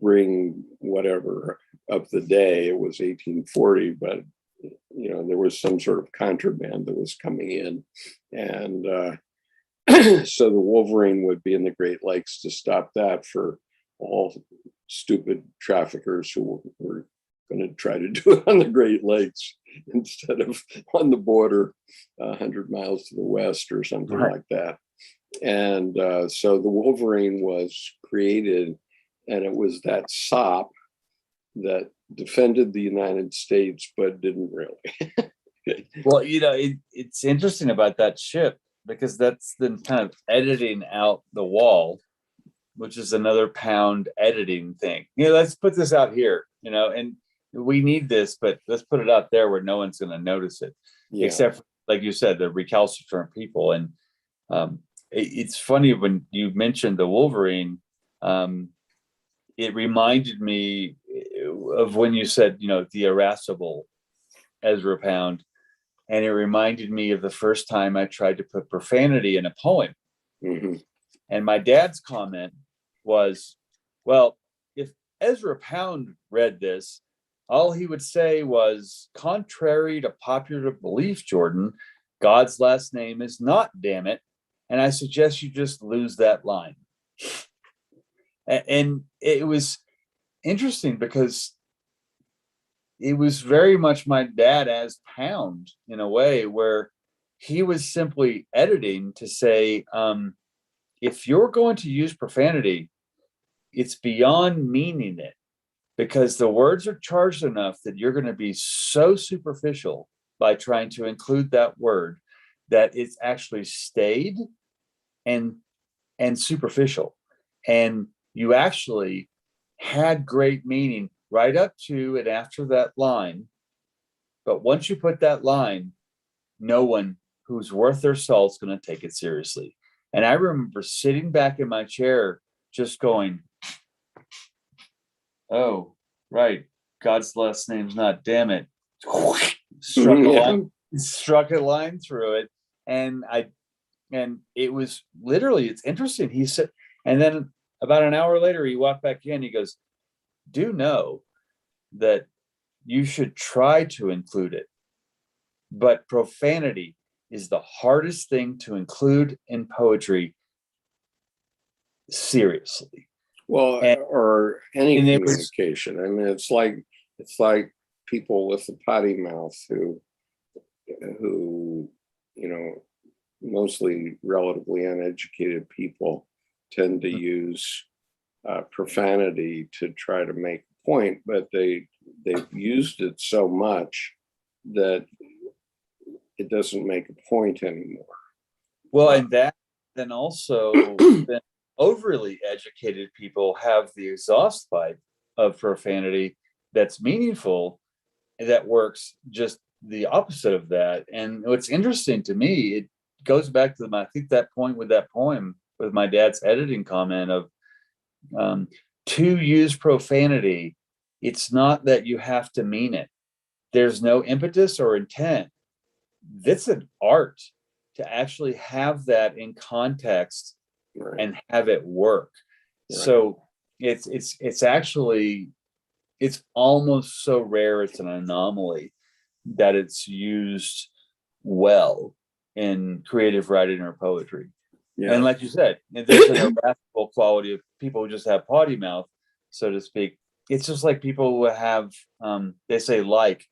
bring whatever up the day. It was 1840, but there was some sort of contraband that was coming in, and so the Wolverine would be in the Great Lakes to stop that for all stupid traffickers who were going to try to do it on the Great Lakes instead of on the border 100 miles to the west or something like that. And so the Wolverine was created, and it was that sop that defended the United States, but didn't really. Well, it's interesting about that ship, because that's then kind of editing out the wall, which is another pound editing thing. Let's put this out here, and we need this, but let's put it out there where no one's going to notice it, except for, like you said, the recalcitrant people. And it's funny when you mentioned the Wolverine, it reminded me of when you said, the irascible Ezra Pound. And it reminded me of the first time I tried to put profanity in a poem. Mm-hmm. And my dad's comment was, well, if Ezra Pound read this, all he would say was, contrary to popular belief, Jordan, God's last name is not damn it. And I suggest you just lose that line. And it was interesting because it was very much my dad as Pound, in a way, where he was simply editing to say, if you're going to use profanity, it's beyond meaning it, because the words are charged enough that you're going to be so superficial by trying to include that word that it's actually stayed and superficial. And you actually had great meaning right up to and after that line. But once you put that line, no one who's worth their salt is going to take it seriously. And I remember sitting back in my chair just going, oh, right. God's last name's not damn it. Struck a line through it. And it was literally, it's interesting. He said, and then about an hour later, he walked back in, he goes, do know that you should try to include it, but profanity is the hardest thing to include in poetry, seriously. Well, or any communication. I mean, it's like people with the potty mouth who mostly relatively uneducated people tend to use profanity to try to make a point, but they've used it so much that it doesn't make a point anymore. Well, and that then also then overly educated people have the exhaust pipe of profanity that's meaningful, that works just the opposite of that. And what's interesting to me, it goes back to I think that point with that poem with my dad's editing comment of to use profanity, it's not that you have to mean it. There's no impetus or intent. That's an art to actually have that in context, right, and have it work. Right. So it's actually, it's almost so rare it's an anomaly that it's used well in creative writing or poetry. Yeah. And like you said, there's an irascible quality of people who just have potty mouth, so to speak. It's just like people who have, they say like.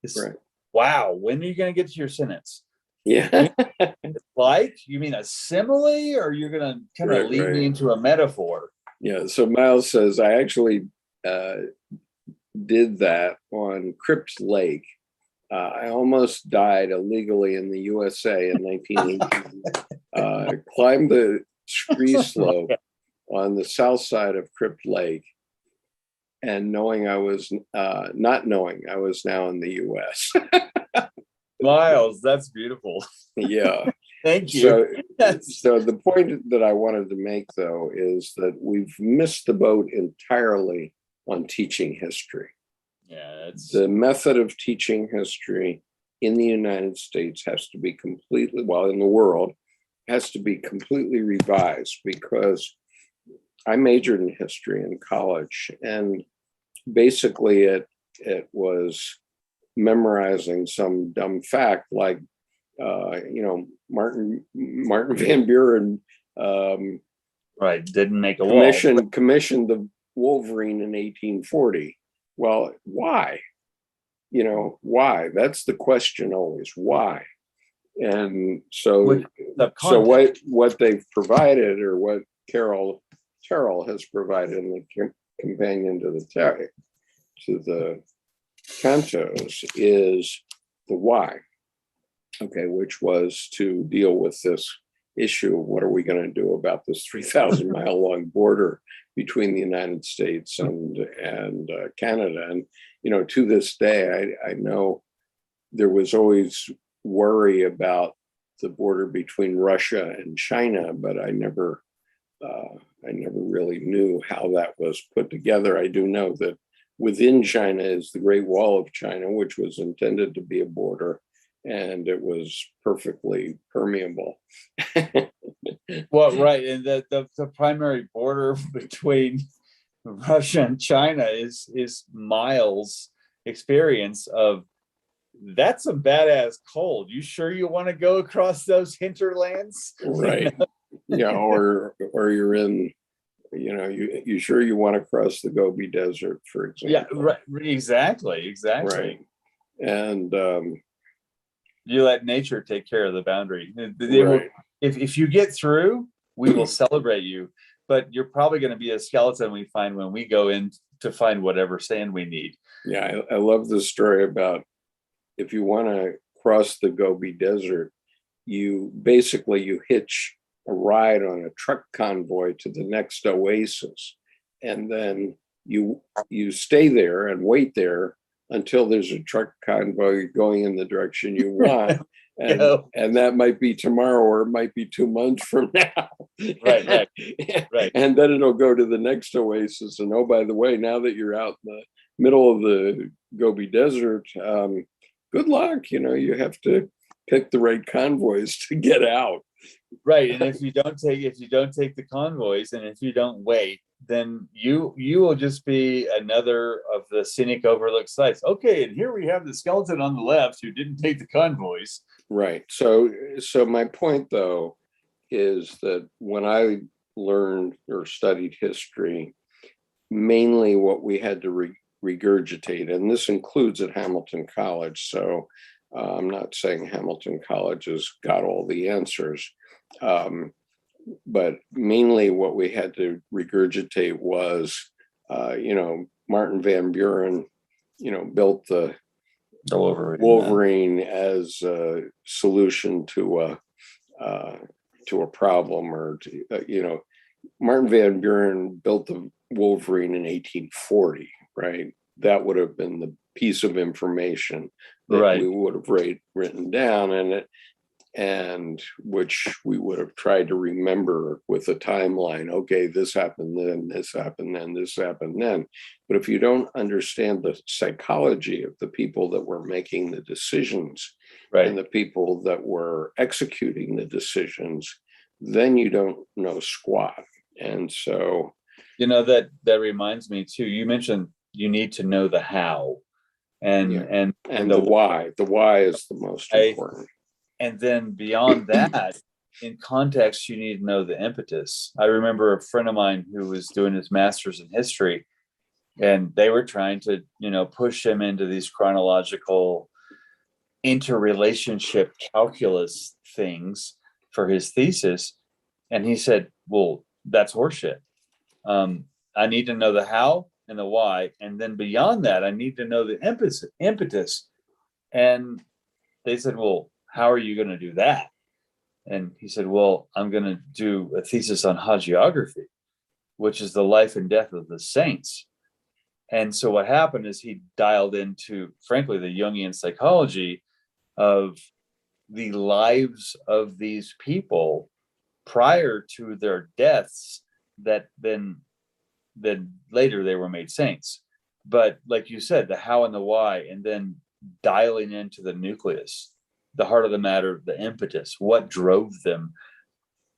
It's, right. Wow, when are you going to get to your sentence? Yeah. Like, you mean a simile, or you're going to kind of lead me into a metaphor? Yeah. So Miles says, I actually did that on Crypt Lake. I almost died illegally in the U.S.A. in 1980. Climbed the ski slope on the south side of Crypt Lake, and knowing I was not knowing I was now in the U.S. Miles, that's beautiful. Yeah. Thank you. So, so the point that I wanted to make, though, is that we've missed the boat entirely on teaching history. Yeah, it's The method of teaching history in the United States has to be completely, well, in the world, has to be completely revised, because I majored in history in college, and basically it was memorizing some dumb fact like Martin Van Buren right. Didn't make a wall. commissioned the Wolverine in 1840. Well, why? Why? That's the question always. Why? And so what they've provided, or what Terrell has provided in the companion to the Cantos, is the why. Okay, which was to deal with this issue of what are we going to do about this 3,000 mile long border between the United States and Canada. And to this day, I know there was always worry about the border between Russia and China, but I never really knew how that was put together. I do know that within China is the Great Wall of China, which was intended to be a border, and it was perfectly permeable. Well, right, and the primary border between Russia and China is miles experience of, that's a badass cold. You sure you want to go across those hinterlands? Right. Yeah, or you're in, you sure you want to cross the Gobi Desert, for example? Yeah, right. Exactly. Right. And you let nature take care of the boundary. Right. If you get through, we will celebrate you. But you're probably going to be a skeleton we find when we go in to find whatever sand we need. Yeah, I love the story about, if you want to cross the Gobi Desert, you hitch a ride on a truck convoy to the next oasis, and then you stay there and wait there until there's a truck convoy going in the direction you want. And that might be tomorrow, or it might be 2 months from now. Right. And then it'll go to the next oasis. And oh, by the way, now that you're out in the middle of the Gobi Desert, good luck. You have to pick the right convoys to get out. Right. And if you don't take the convoys, and if you don't wait, then you will just be another of the scenic overlooked sites. Okay, and here we have the skeleton on the left who didn't take the convoys. Right. So my point, though, is that when I learned or studied history, mainly what we had to regurgitate, and this includes at Hamilton College. So I'm not saying Hamilton College has got all the answers, but mainly what we had to regurgitate was, Martin Van Buren, built the Wolverine as a solution to a problem, or Martin Van Buren built the Wolverine in 1840, right? That would have been the piece of information that we would have written down, and which we would have tried to remember with a timeline. Okay, this happened then, this happened then, this happened then. But if you don't understand the psychology of the people that were making the decisions, and the people that were executing the decisions, then you don't know squat. And so, that reminds me too. You mentioned you need to know the how, and the why. The why is the most important. And then beyond that, in context, you need to know the impetus. I remember a friend of mine who was doing his master's in history, and they were trying to, push him into these chronological interrelationship calculus things for his thesis. And he said, well, that's horseshit. I need to know the how and the why. And then beyond that, I need to know the impetus. And they said, well, how are you going to do that? And he said, well, I'm going to do a thesis on hagiography, which is the life and death of the saints. And so what happened is he dialed into, frankly, the Jungian psychology of the lives of these people prior to their deaths, that then later they were made saints. But like you said, the how and the why, and then dialing into the nucleus, the heart of the matter, the impetus, what drove them.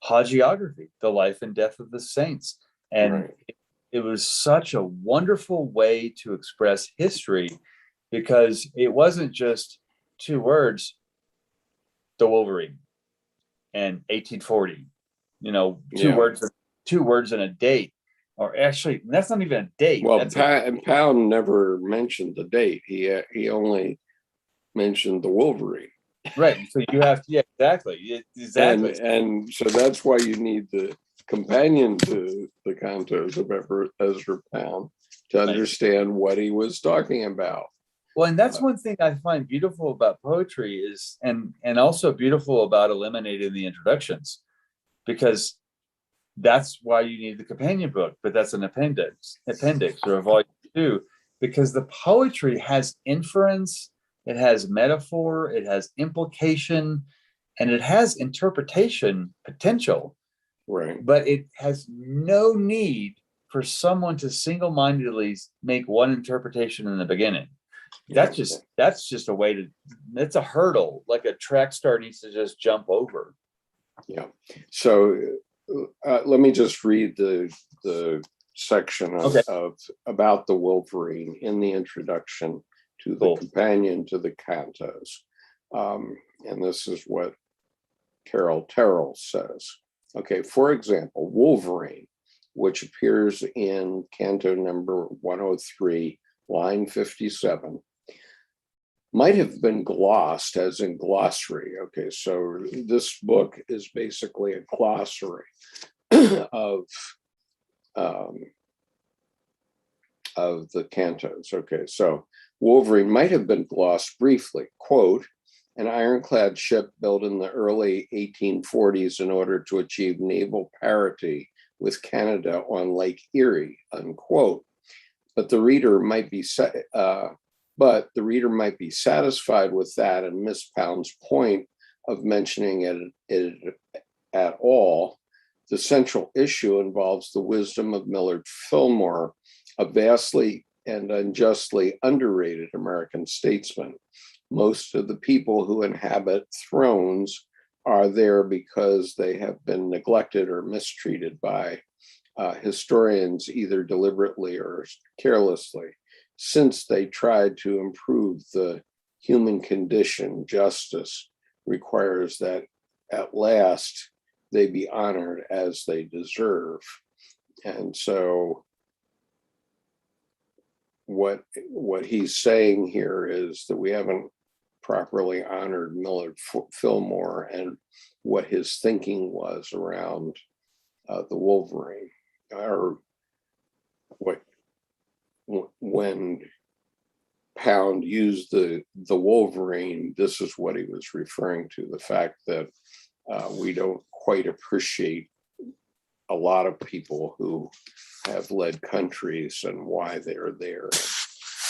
Hagiography, the life and death of the saints. And Right. it was such a wonderful way to express history, because it wasn't just two words, the Wolverine and 1840, Yeah. two words and a date. Or actually, that's not even a date. Well, That's Pound never mentioned the date. He only mentioned the Wolverine. right. So you have to, yeah, exactly. And so that's why you need the companion to the Cantos of Ezra Pound to understand what he was talking about. Well, and that's one thing I find beautiful about poetry is, and also beautiful about eliminating the introductions, because that's why you need the companion book, but that's an appendix or a volume 2, because the poetry has inference, it has metaphor, it has implication, and it has interpretation potential. Right. But it has no need for someone to single-mindedly make one interpretation in the beginning. That's just a way to, that's a hurdle, like a track star needs to just jump over. Yeah. So let me just read the section of about the Wolverine in the introduction to the companion to the Cantos. And this is what Carol Terrell says. Okay, for example, Wolverine, which appears in Canto number 103, line 57, might have been glossed as in glossary. Okay, so this book is basically a glossary of the Cantos. Okay, so Wolverine might have been glossed briefly. Quote, an ironclad ship built in the early 1840s in order to achieve naval parity with Canada on Lake Erie, unquote. But the reader might be satisfied with that and miss Pound's point of mentioning it at all. The central issue involves the wisdom of Millard Fillmore, a vastly and unjustly underrated American statesman. Most of the people who inhabit thrones are there because they have been neglected or mistreated by historians, either deliberately or carelessly. Since they tried to improve the human condition, justice requires that at last they be honored as they deserve. And so what he's saying here is that we haven't properly honored Millard Fillmore and what his thinking was around the Wolverine, or when Pound used the Wolverine, this is what he was referring to, the fact that we don't quite appreciate a lot of people who have led countries and why they're there,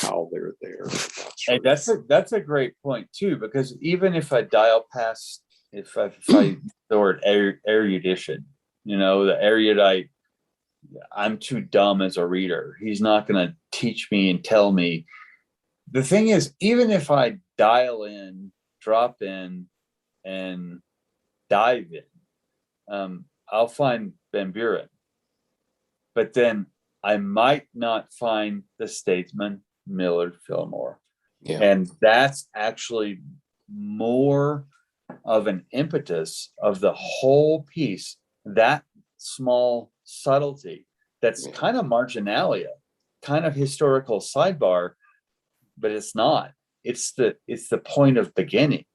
how they're there. Hey, that's a great point too, because even if I dial past, if I use the word erudition, the erudite, I'm too dumb as a reader. He's not going to teach me and tell me. The thing is, even if I dial in, drop in, and dive in, I'll find Van Buren. But then I might not find the statesman Millard Fillmore. Yeah. And that's actually more of an impetus of the whole piece, that small subtlety that's kind of marginalia, kind of historical sidebar, but it's not. It's the point of beginning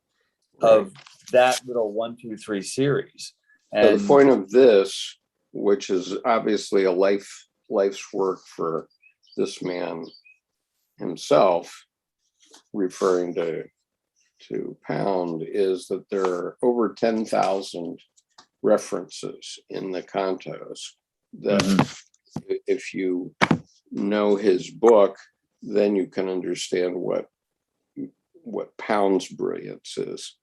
of that little 1, 2, 3 series. And so the point of this, which is obviously a life's work for this man himself, referring to Pound, is that there are over 10,000 references in the Cantos that if you know his book, then you can understand what Pound's brilliance is.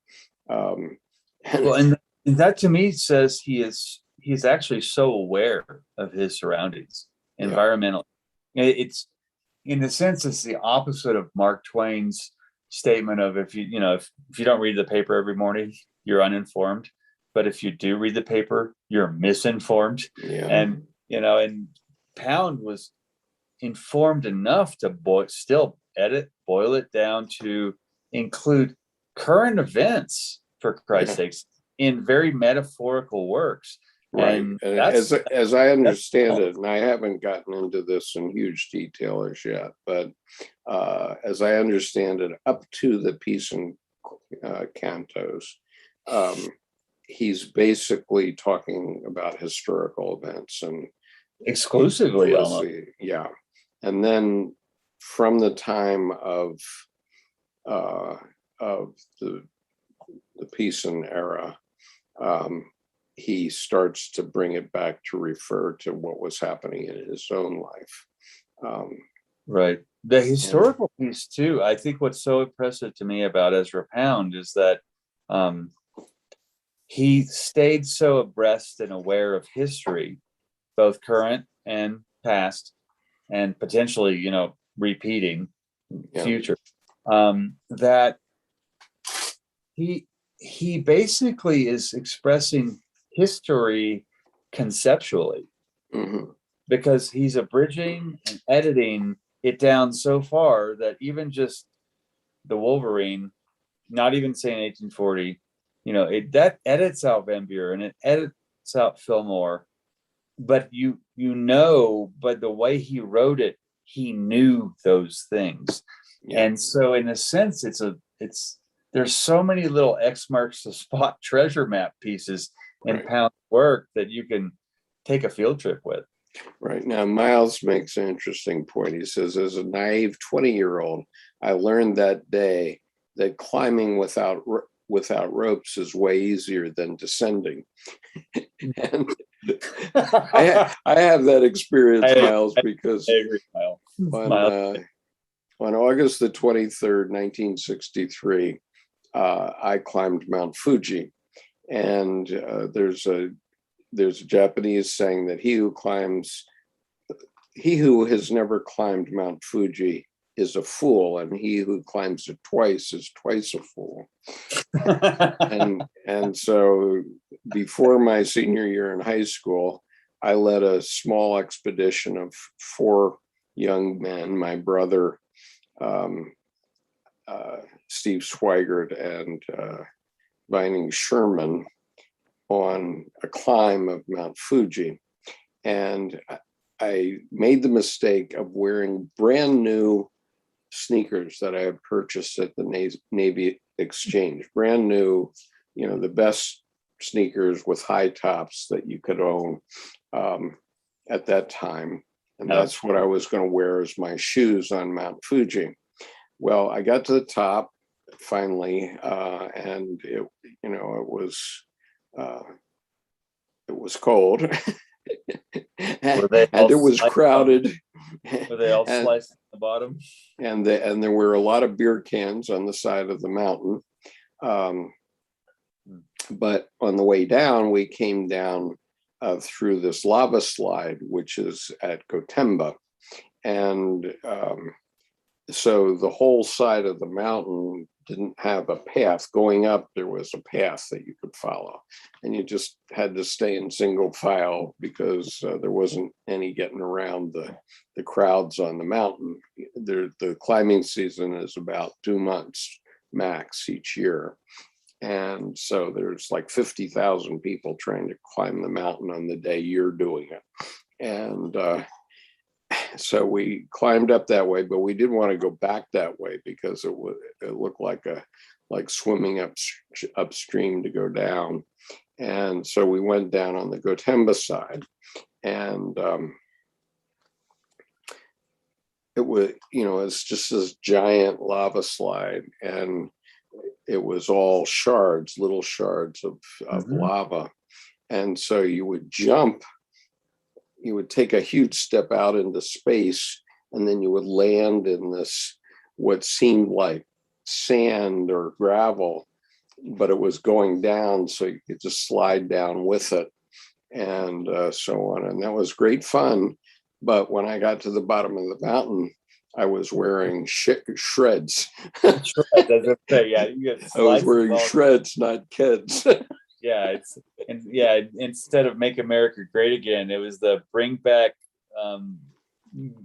Well, and that to me says he's actually so aware of his surroundings, environmental. It's in a sense, it's the opposite of Mark Twain's statement of if you don't read the paper every morning, you're uninformed. But if you do read the paper, you're misinformed. Yeah. And Pound was informed enough to boil it down to include current events, for Christ's sakes, in very metaphorical works. Right. And as I understand it, and I haven't gotten into this in huge detail as yet, but as I understand it, up to the piece in Cantos, he's basically talking about historical events and exclusively, almost. Yeah. And then from the time of the Peace era, he starts to bring it back to refer to what was happening in his own life. Right. The historical piece too. I think what's so impressive to me about Ezra Pound is that he stayed so abreast and aware of history, both current and past, and potentially, repeating future. That he basically is expressing history conceptually, because he's abridging and editing it down so far that even just the Wolverine, not even saying 1840, that edits out Van Buren, it edits out Fillmore, but but the way he wrote it, he knew those things. And so in a sense, there's so many little X marks the spot treasure map pieces in Pound's work that you can take a field trip with. Right. Now, Miles makes an interesting point. He says, as a naive 20-year-old, I learned that day that climbing without ropes is way easier than descending. And I have that experience, Miles, because I agree, Miles. On August the 23rd, 1963, I climbed Mount Fuji. And there's a Japanese saying that he who has never climbed Mount Fuji is a fool, and he who climbs it twice is twice a fool. and so before my senior year in high school, I led a small expedition of 4 young men, my brother, Steve Swigert, and Vining Sherman, on a climb of Mount Fuji. And I made the mistake of wearing brand new sneakers that I had purchased at the Navy Exchange, brand new, the best sneakers with high tops that you could own at that time. And that's what I was going to wear as my shoes on Mount Fuji. Well, I got to the top finally, and it was cold. and it was crowded. Were they all sliced at the bottom? And there were a lot of beer cans on the side of the mountain. But on the way down, we came down through this lava slide, which is at Gotemba. And so the whole side of the mountain didn't have a path. Going up, there was a path that you could follow. And you just had to stay in single file because there wasn't any getting around the crowds on the mountain. The climbing season is about 2 months max each year. And so there's like 50,000 people trying to climb the mountain on the day you're doing it. And so we climbed up that way, but we didn't want to go back that way because it looked like swimming upstream to go down. And so we went down on the Gotemba side, and it was, it's just this giant lava slide, and it was all little shards of lava. And so you would take a huge step out into space, and then you would land in this, what seemed like sand or gravel. but it was going down, so you could just slide down with it, and so on. And that was great fun. But when I got to the bottom of the mountain, I was wearing shreds. Yeah, you get I was wearing shreds, not kids. Yeah, instead of Make America Great Again, it was the bring back,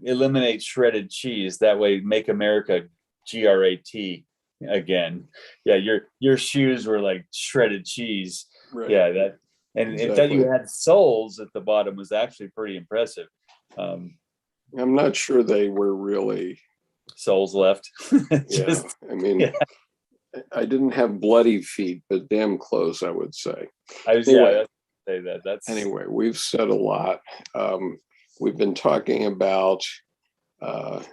eliminate shredded cheese. That way, Make America GRAT again. Yeah, your shoes were like shredded cheese. Right. Yeah, that, and exactly. That you had soles at the bottom was actually pretty impressive. I'm not sure they were really soles left. Yeah, I mean, yeah. I didn't have bloody feet, but damn close, I would say. Anyway, say that. That's anyway. We've said a lot. We've been talking about the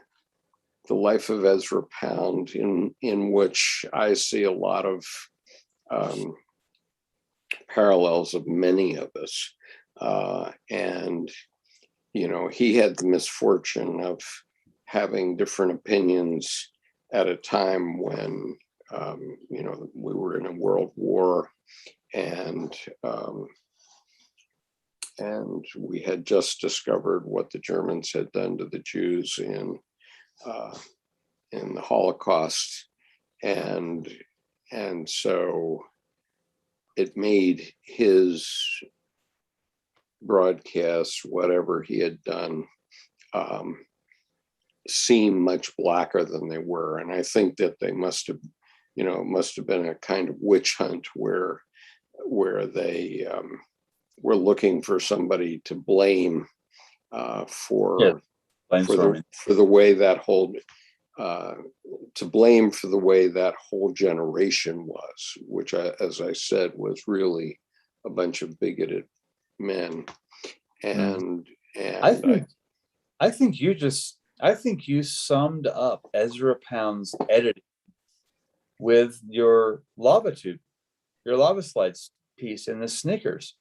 life of Ezra Pound, in which I see a lot of parallels of many of us, and he had the misfortune of having different opinions at a time when we were in a world war, and we had just discovered what the Germans had done to the Jews in the Holocaust, and so it made his broadcasts, whatever he had done, seem much blacker than they were. And I think that they must have been a kind of witch hunt where they were looking for somebody to blame for the way that whole generation was, which as I said, was really a bunch of bigoted men. And I think you summed up Ezra Pound's editing with your lava slides piece in the sneakers,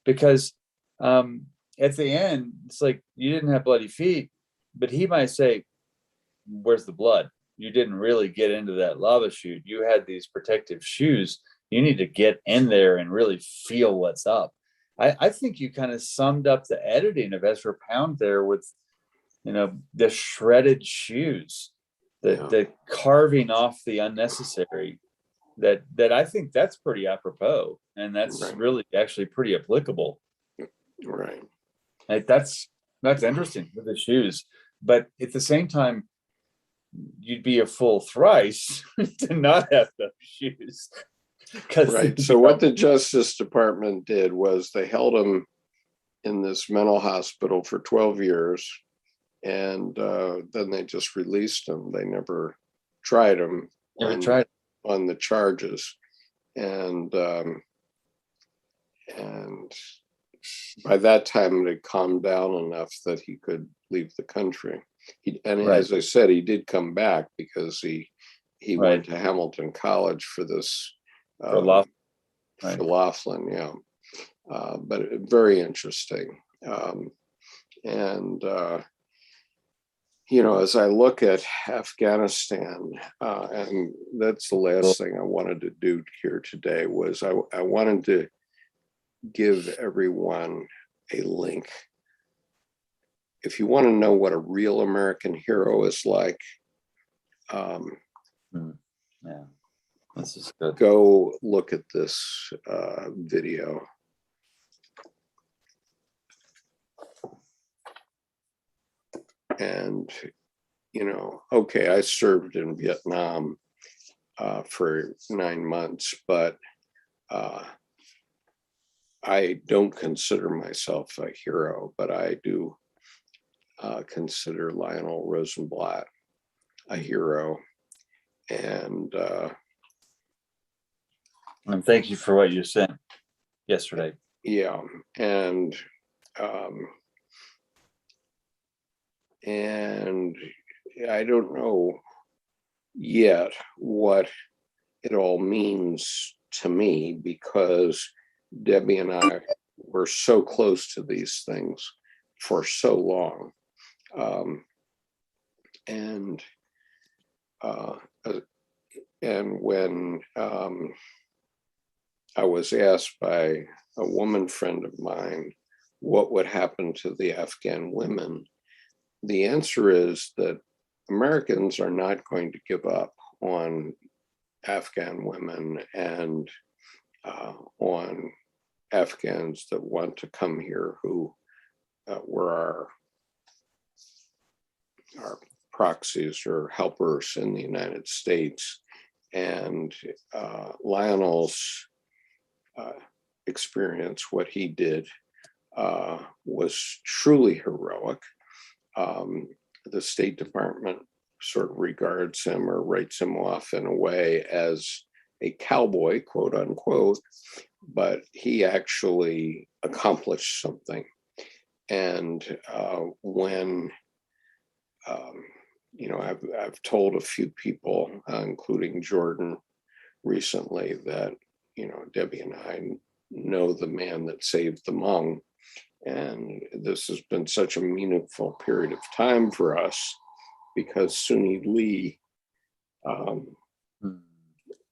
because at the end, it's like, you didn't have bloody feet, but he might say, where's the blood? You didn't really get into that lava chute. You had these protective shoes. You need to get in there and really feel what's up. I think you kind of summed up the editing of Ezra Pound there with, the shredded shoes, the carving off the unnecessary, that I think that's pretty apropos, and that's right. Really actually pretty applicable. Right. Like that's interesting with the shoes, but at the same time, you'd be a fool thrice to not have those shoes. Right. So what the Justice Department did was they held him in this mental hospital for 12 years, and then they just released him. They never tried him on the charges, and by that time it had calmed down enough that he could leave the country. As I said, he did come back because he went to Hamilton College for this. For Laughlin, yeah. But very interesting. As I look at Afghanistan, and that's the last thing I wanted to do here today, was I wanted to give everyone a link. If you want to know what a real American hero is like, yeah. This is good. Go look at this video. And, okay, I served in Vietnam for 9 months, but I don't consider myself a hero, but I do consider Lionel Rosenblatt a hero. And thank you for what you sent yesterday. Yeah, and I don't know yet what it all means to me, because Debbie and I were so close to these things for so long. And when I was asked by a woman friend of mine what would happen to the Afghan women, the answer is that Americans are not going to give up on Afghan women and on Afghans that want to come here who were our proxies or helpers in the United States. And Lionel's experience, what he did, was truly heroic. The State Department sort of regards him or writes him off in a way as a cowboy, quote unquote, but he actually accomplished something. And when I've told a few people, including Jordan recently, that Debbie and I know the man that saved the Hmong, and this has been such a meaningful period of time for us because Suni Lee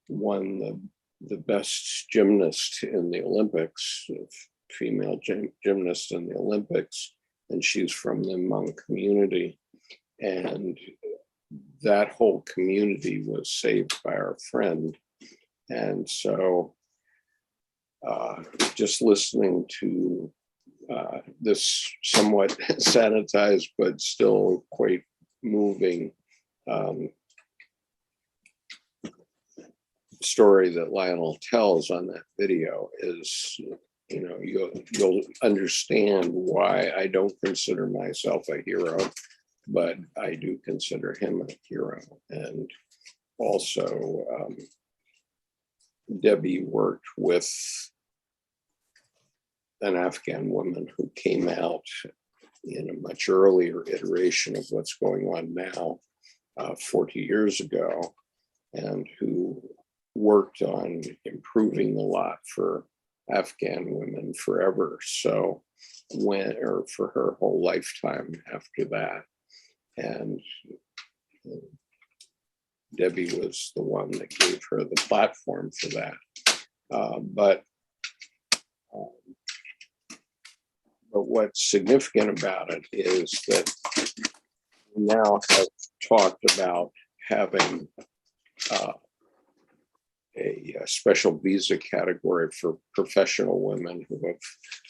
won the best gymnast in the Olympics, female gymnast in the Olympics, and she's from the Hmong community. And that whole community was saved by our friend. And so just listening to this somewhat sanitized but still quite moving story that Lionel tells on that video is, you'll understand why I don't consider myself a hero, but I do consider him a hero. And also, Debbie worked with an Afghan woman who came out in a much earlier iteration of what's going on now, 40 years ago, and who worked on improving a lot for Afghan women forever. So for her whole lifetime after that. And Debbie was the one that gave her the platform for that. But what's significant about it is that we now have talked about having a special visa category for professional women who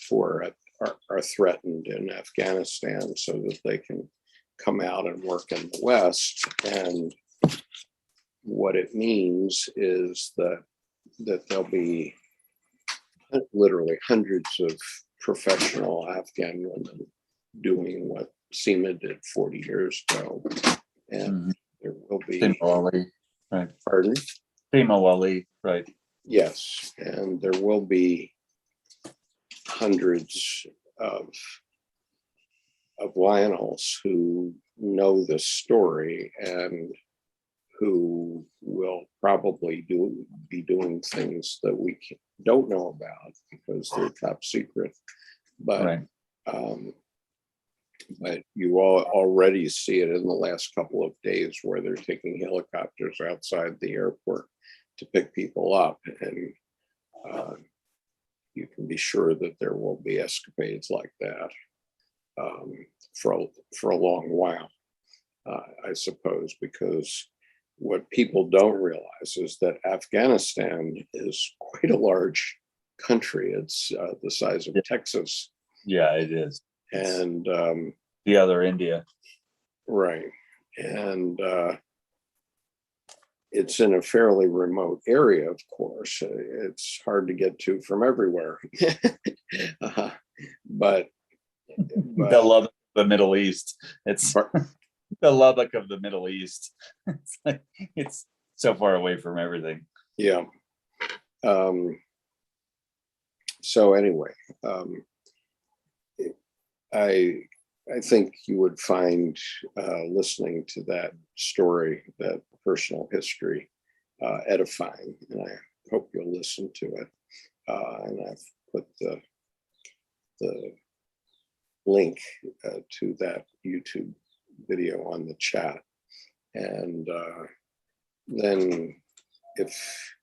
are threatened in Afghanistan, so that they can come out and work in the West. And what it means is that there'll be literally hundreds of professional Afghan women doing what Seema did 40 years ago. And there will be... Seema, right. Pardon? Seema, right. Yes, and there will be hundreds of Lionels who know this story and who will probably be doing things that we don't know about because they're top secret. But right. But you all already see it in the last couple of days where they're taking helicopters outside the airport to pick people up, and you can be sure that there will be escapades like that for a long while, I suppose, because what people don't realize is that Afghanistan is quite a large country. It's the size of Texas. Yeah, it is. And the other India. Right. And it's in a fairly remote area, of course. It's hard to get to from everywhere. But the Lubbock of the Middle East. It's the Lubbock of the Middle East. It's so far away from everything. Yeah. So anyway, I think you would find listening to that story, that personal history, edifying, and I hope you'll listen to it. And I've put the link to that YouTube video on the chat. And then if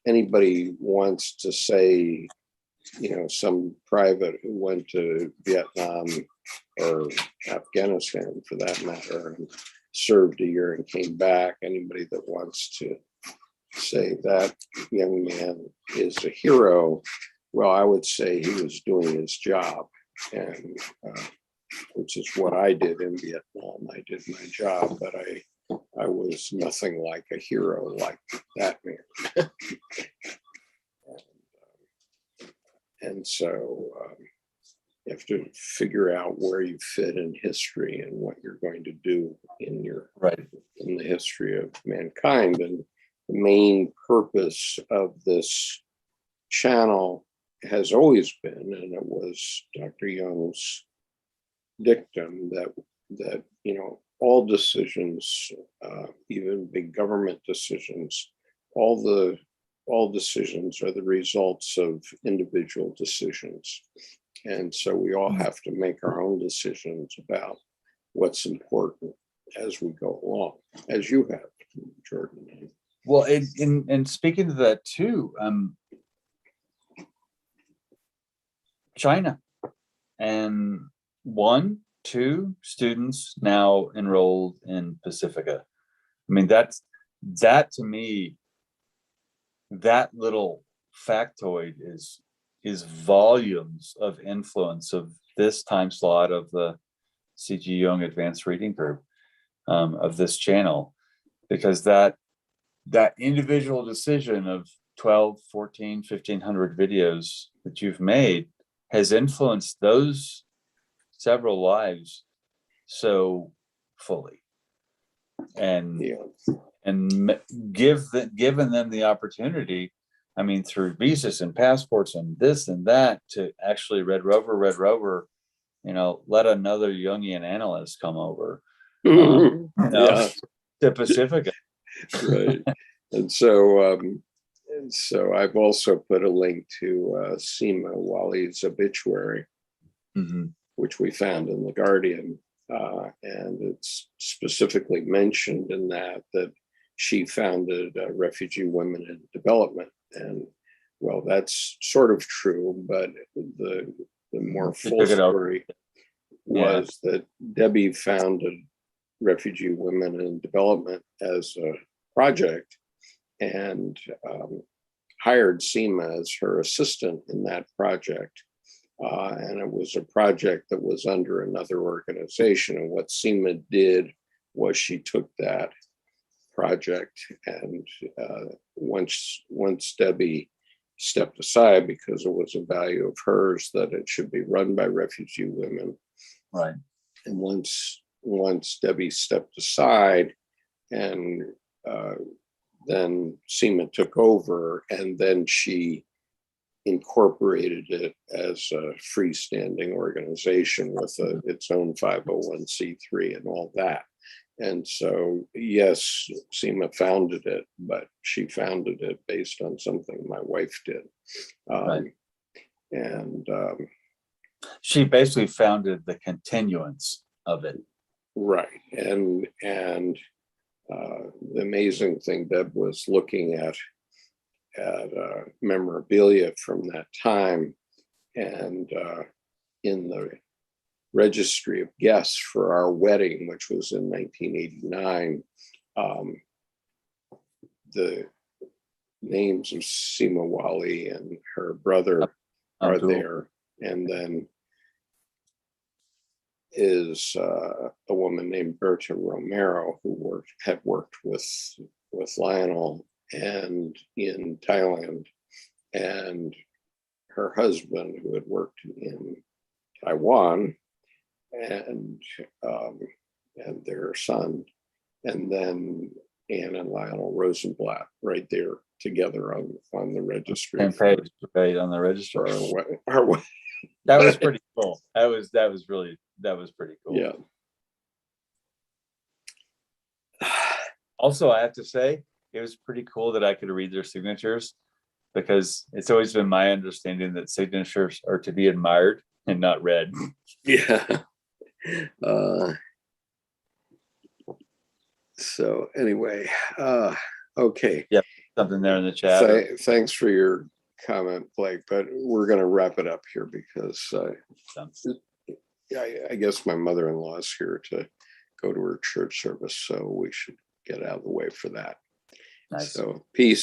anybody wants to say, some private who went to Vietnam or Afghanistan for that matter and served a year and came back, anybody that wants to say that young man is a hero, well, I would say he was doing his job, and which is what I did in Vietnam. I did my job, but I was nothing like a hero like that man. And so you have to figure out where you fit in history and what you're going to do in in the history of mankind. And the main purpose of this channel has always been, and it was Dr. Jung's dictum that all decisions, even big government decisions, all decisions are the results of individual decisions. And so we all have to make our own decisions about what's important as we go along, as you have, Jordan. Well, in speaking to that too, China, and 2 students now enrolled in Pacifica. I mean, that to me, that little factoid is volumes of influence of this time slot of the C.G. Jung Advanced Reading Group, of this channel, because that individual decision of 12, 14, 1,500 videos that you've made has influenced those several lives so fully, and given them the opportunity, I mean, through visas and passports and this and that, to actually Red Rover, let another Jungian analyst come over to Pacifica. Right. And so I've also put a link to Seema Wali's obituary, which we found in The Guardian. And it's specifically mentioned in that she founded Refugee Women in Development. And well, that's sort of true, but the more full story was that Debbie founded Refugee Women in Development as a project and hired Seema as her assistant in that project. And it was a project that was under another organization. And what Seema did was she took that project, and once Debbie stepped aside, because it was a value of hers that it should be run by refugee women. Right. And once Debbie stepped aside, and then Seema took over, and then she incorporated it as a freestanding organization with its own 501c3 and all that. And so, yes, Seema founded it, but she founded it based on something my wife did. Right. And she basically founded the continuance of it. Right. And the amazing thing, Deb was looking at memorabilia from that time, and in the registry of guests for our wedding, which was in 1989, the names of Seema Wali and her brother are there, and then is a woman named Berta Romero who had worked with Lionel and in Thailand, and her husband who had worked in Taiwan, and their son, and then Anne and Lionel Rosenblatt right there together on the registry. And page, right, on the registry. Our that was pretty cool. That was pretty cool. Yeah. Also, I have to say, it was pretty cool that I could read their signatures, because it's always been my understanding that signatures are to be admired and not read. Yeah. So anyway, okay. Yep. something there in the chat. Thanks for your comment, Blake, but we're going to wrap it up here because I guess my mother-in-law is here to go to her church service, so we should get out of the way for that. Nice. So peace.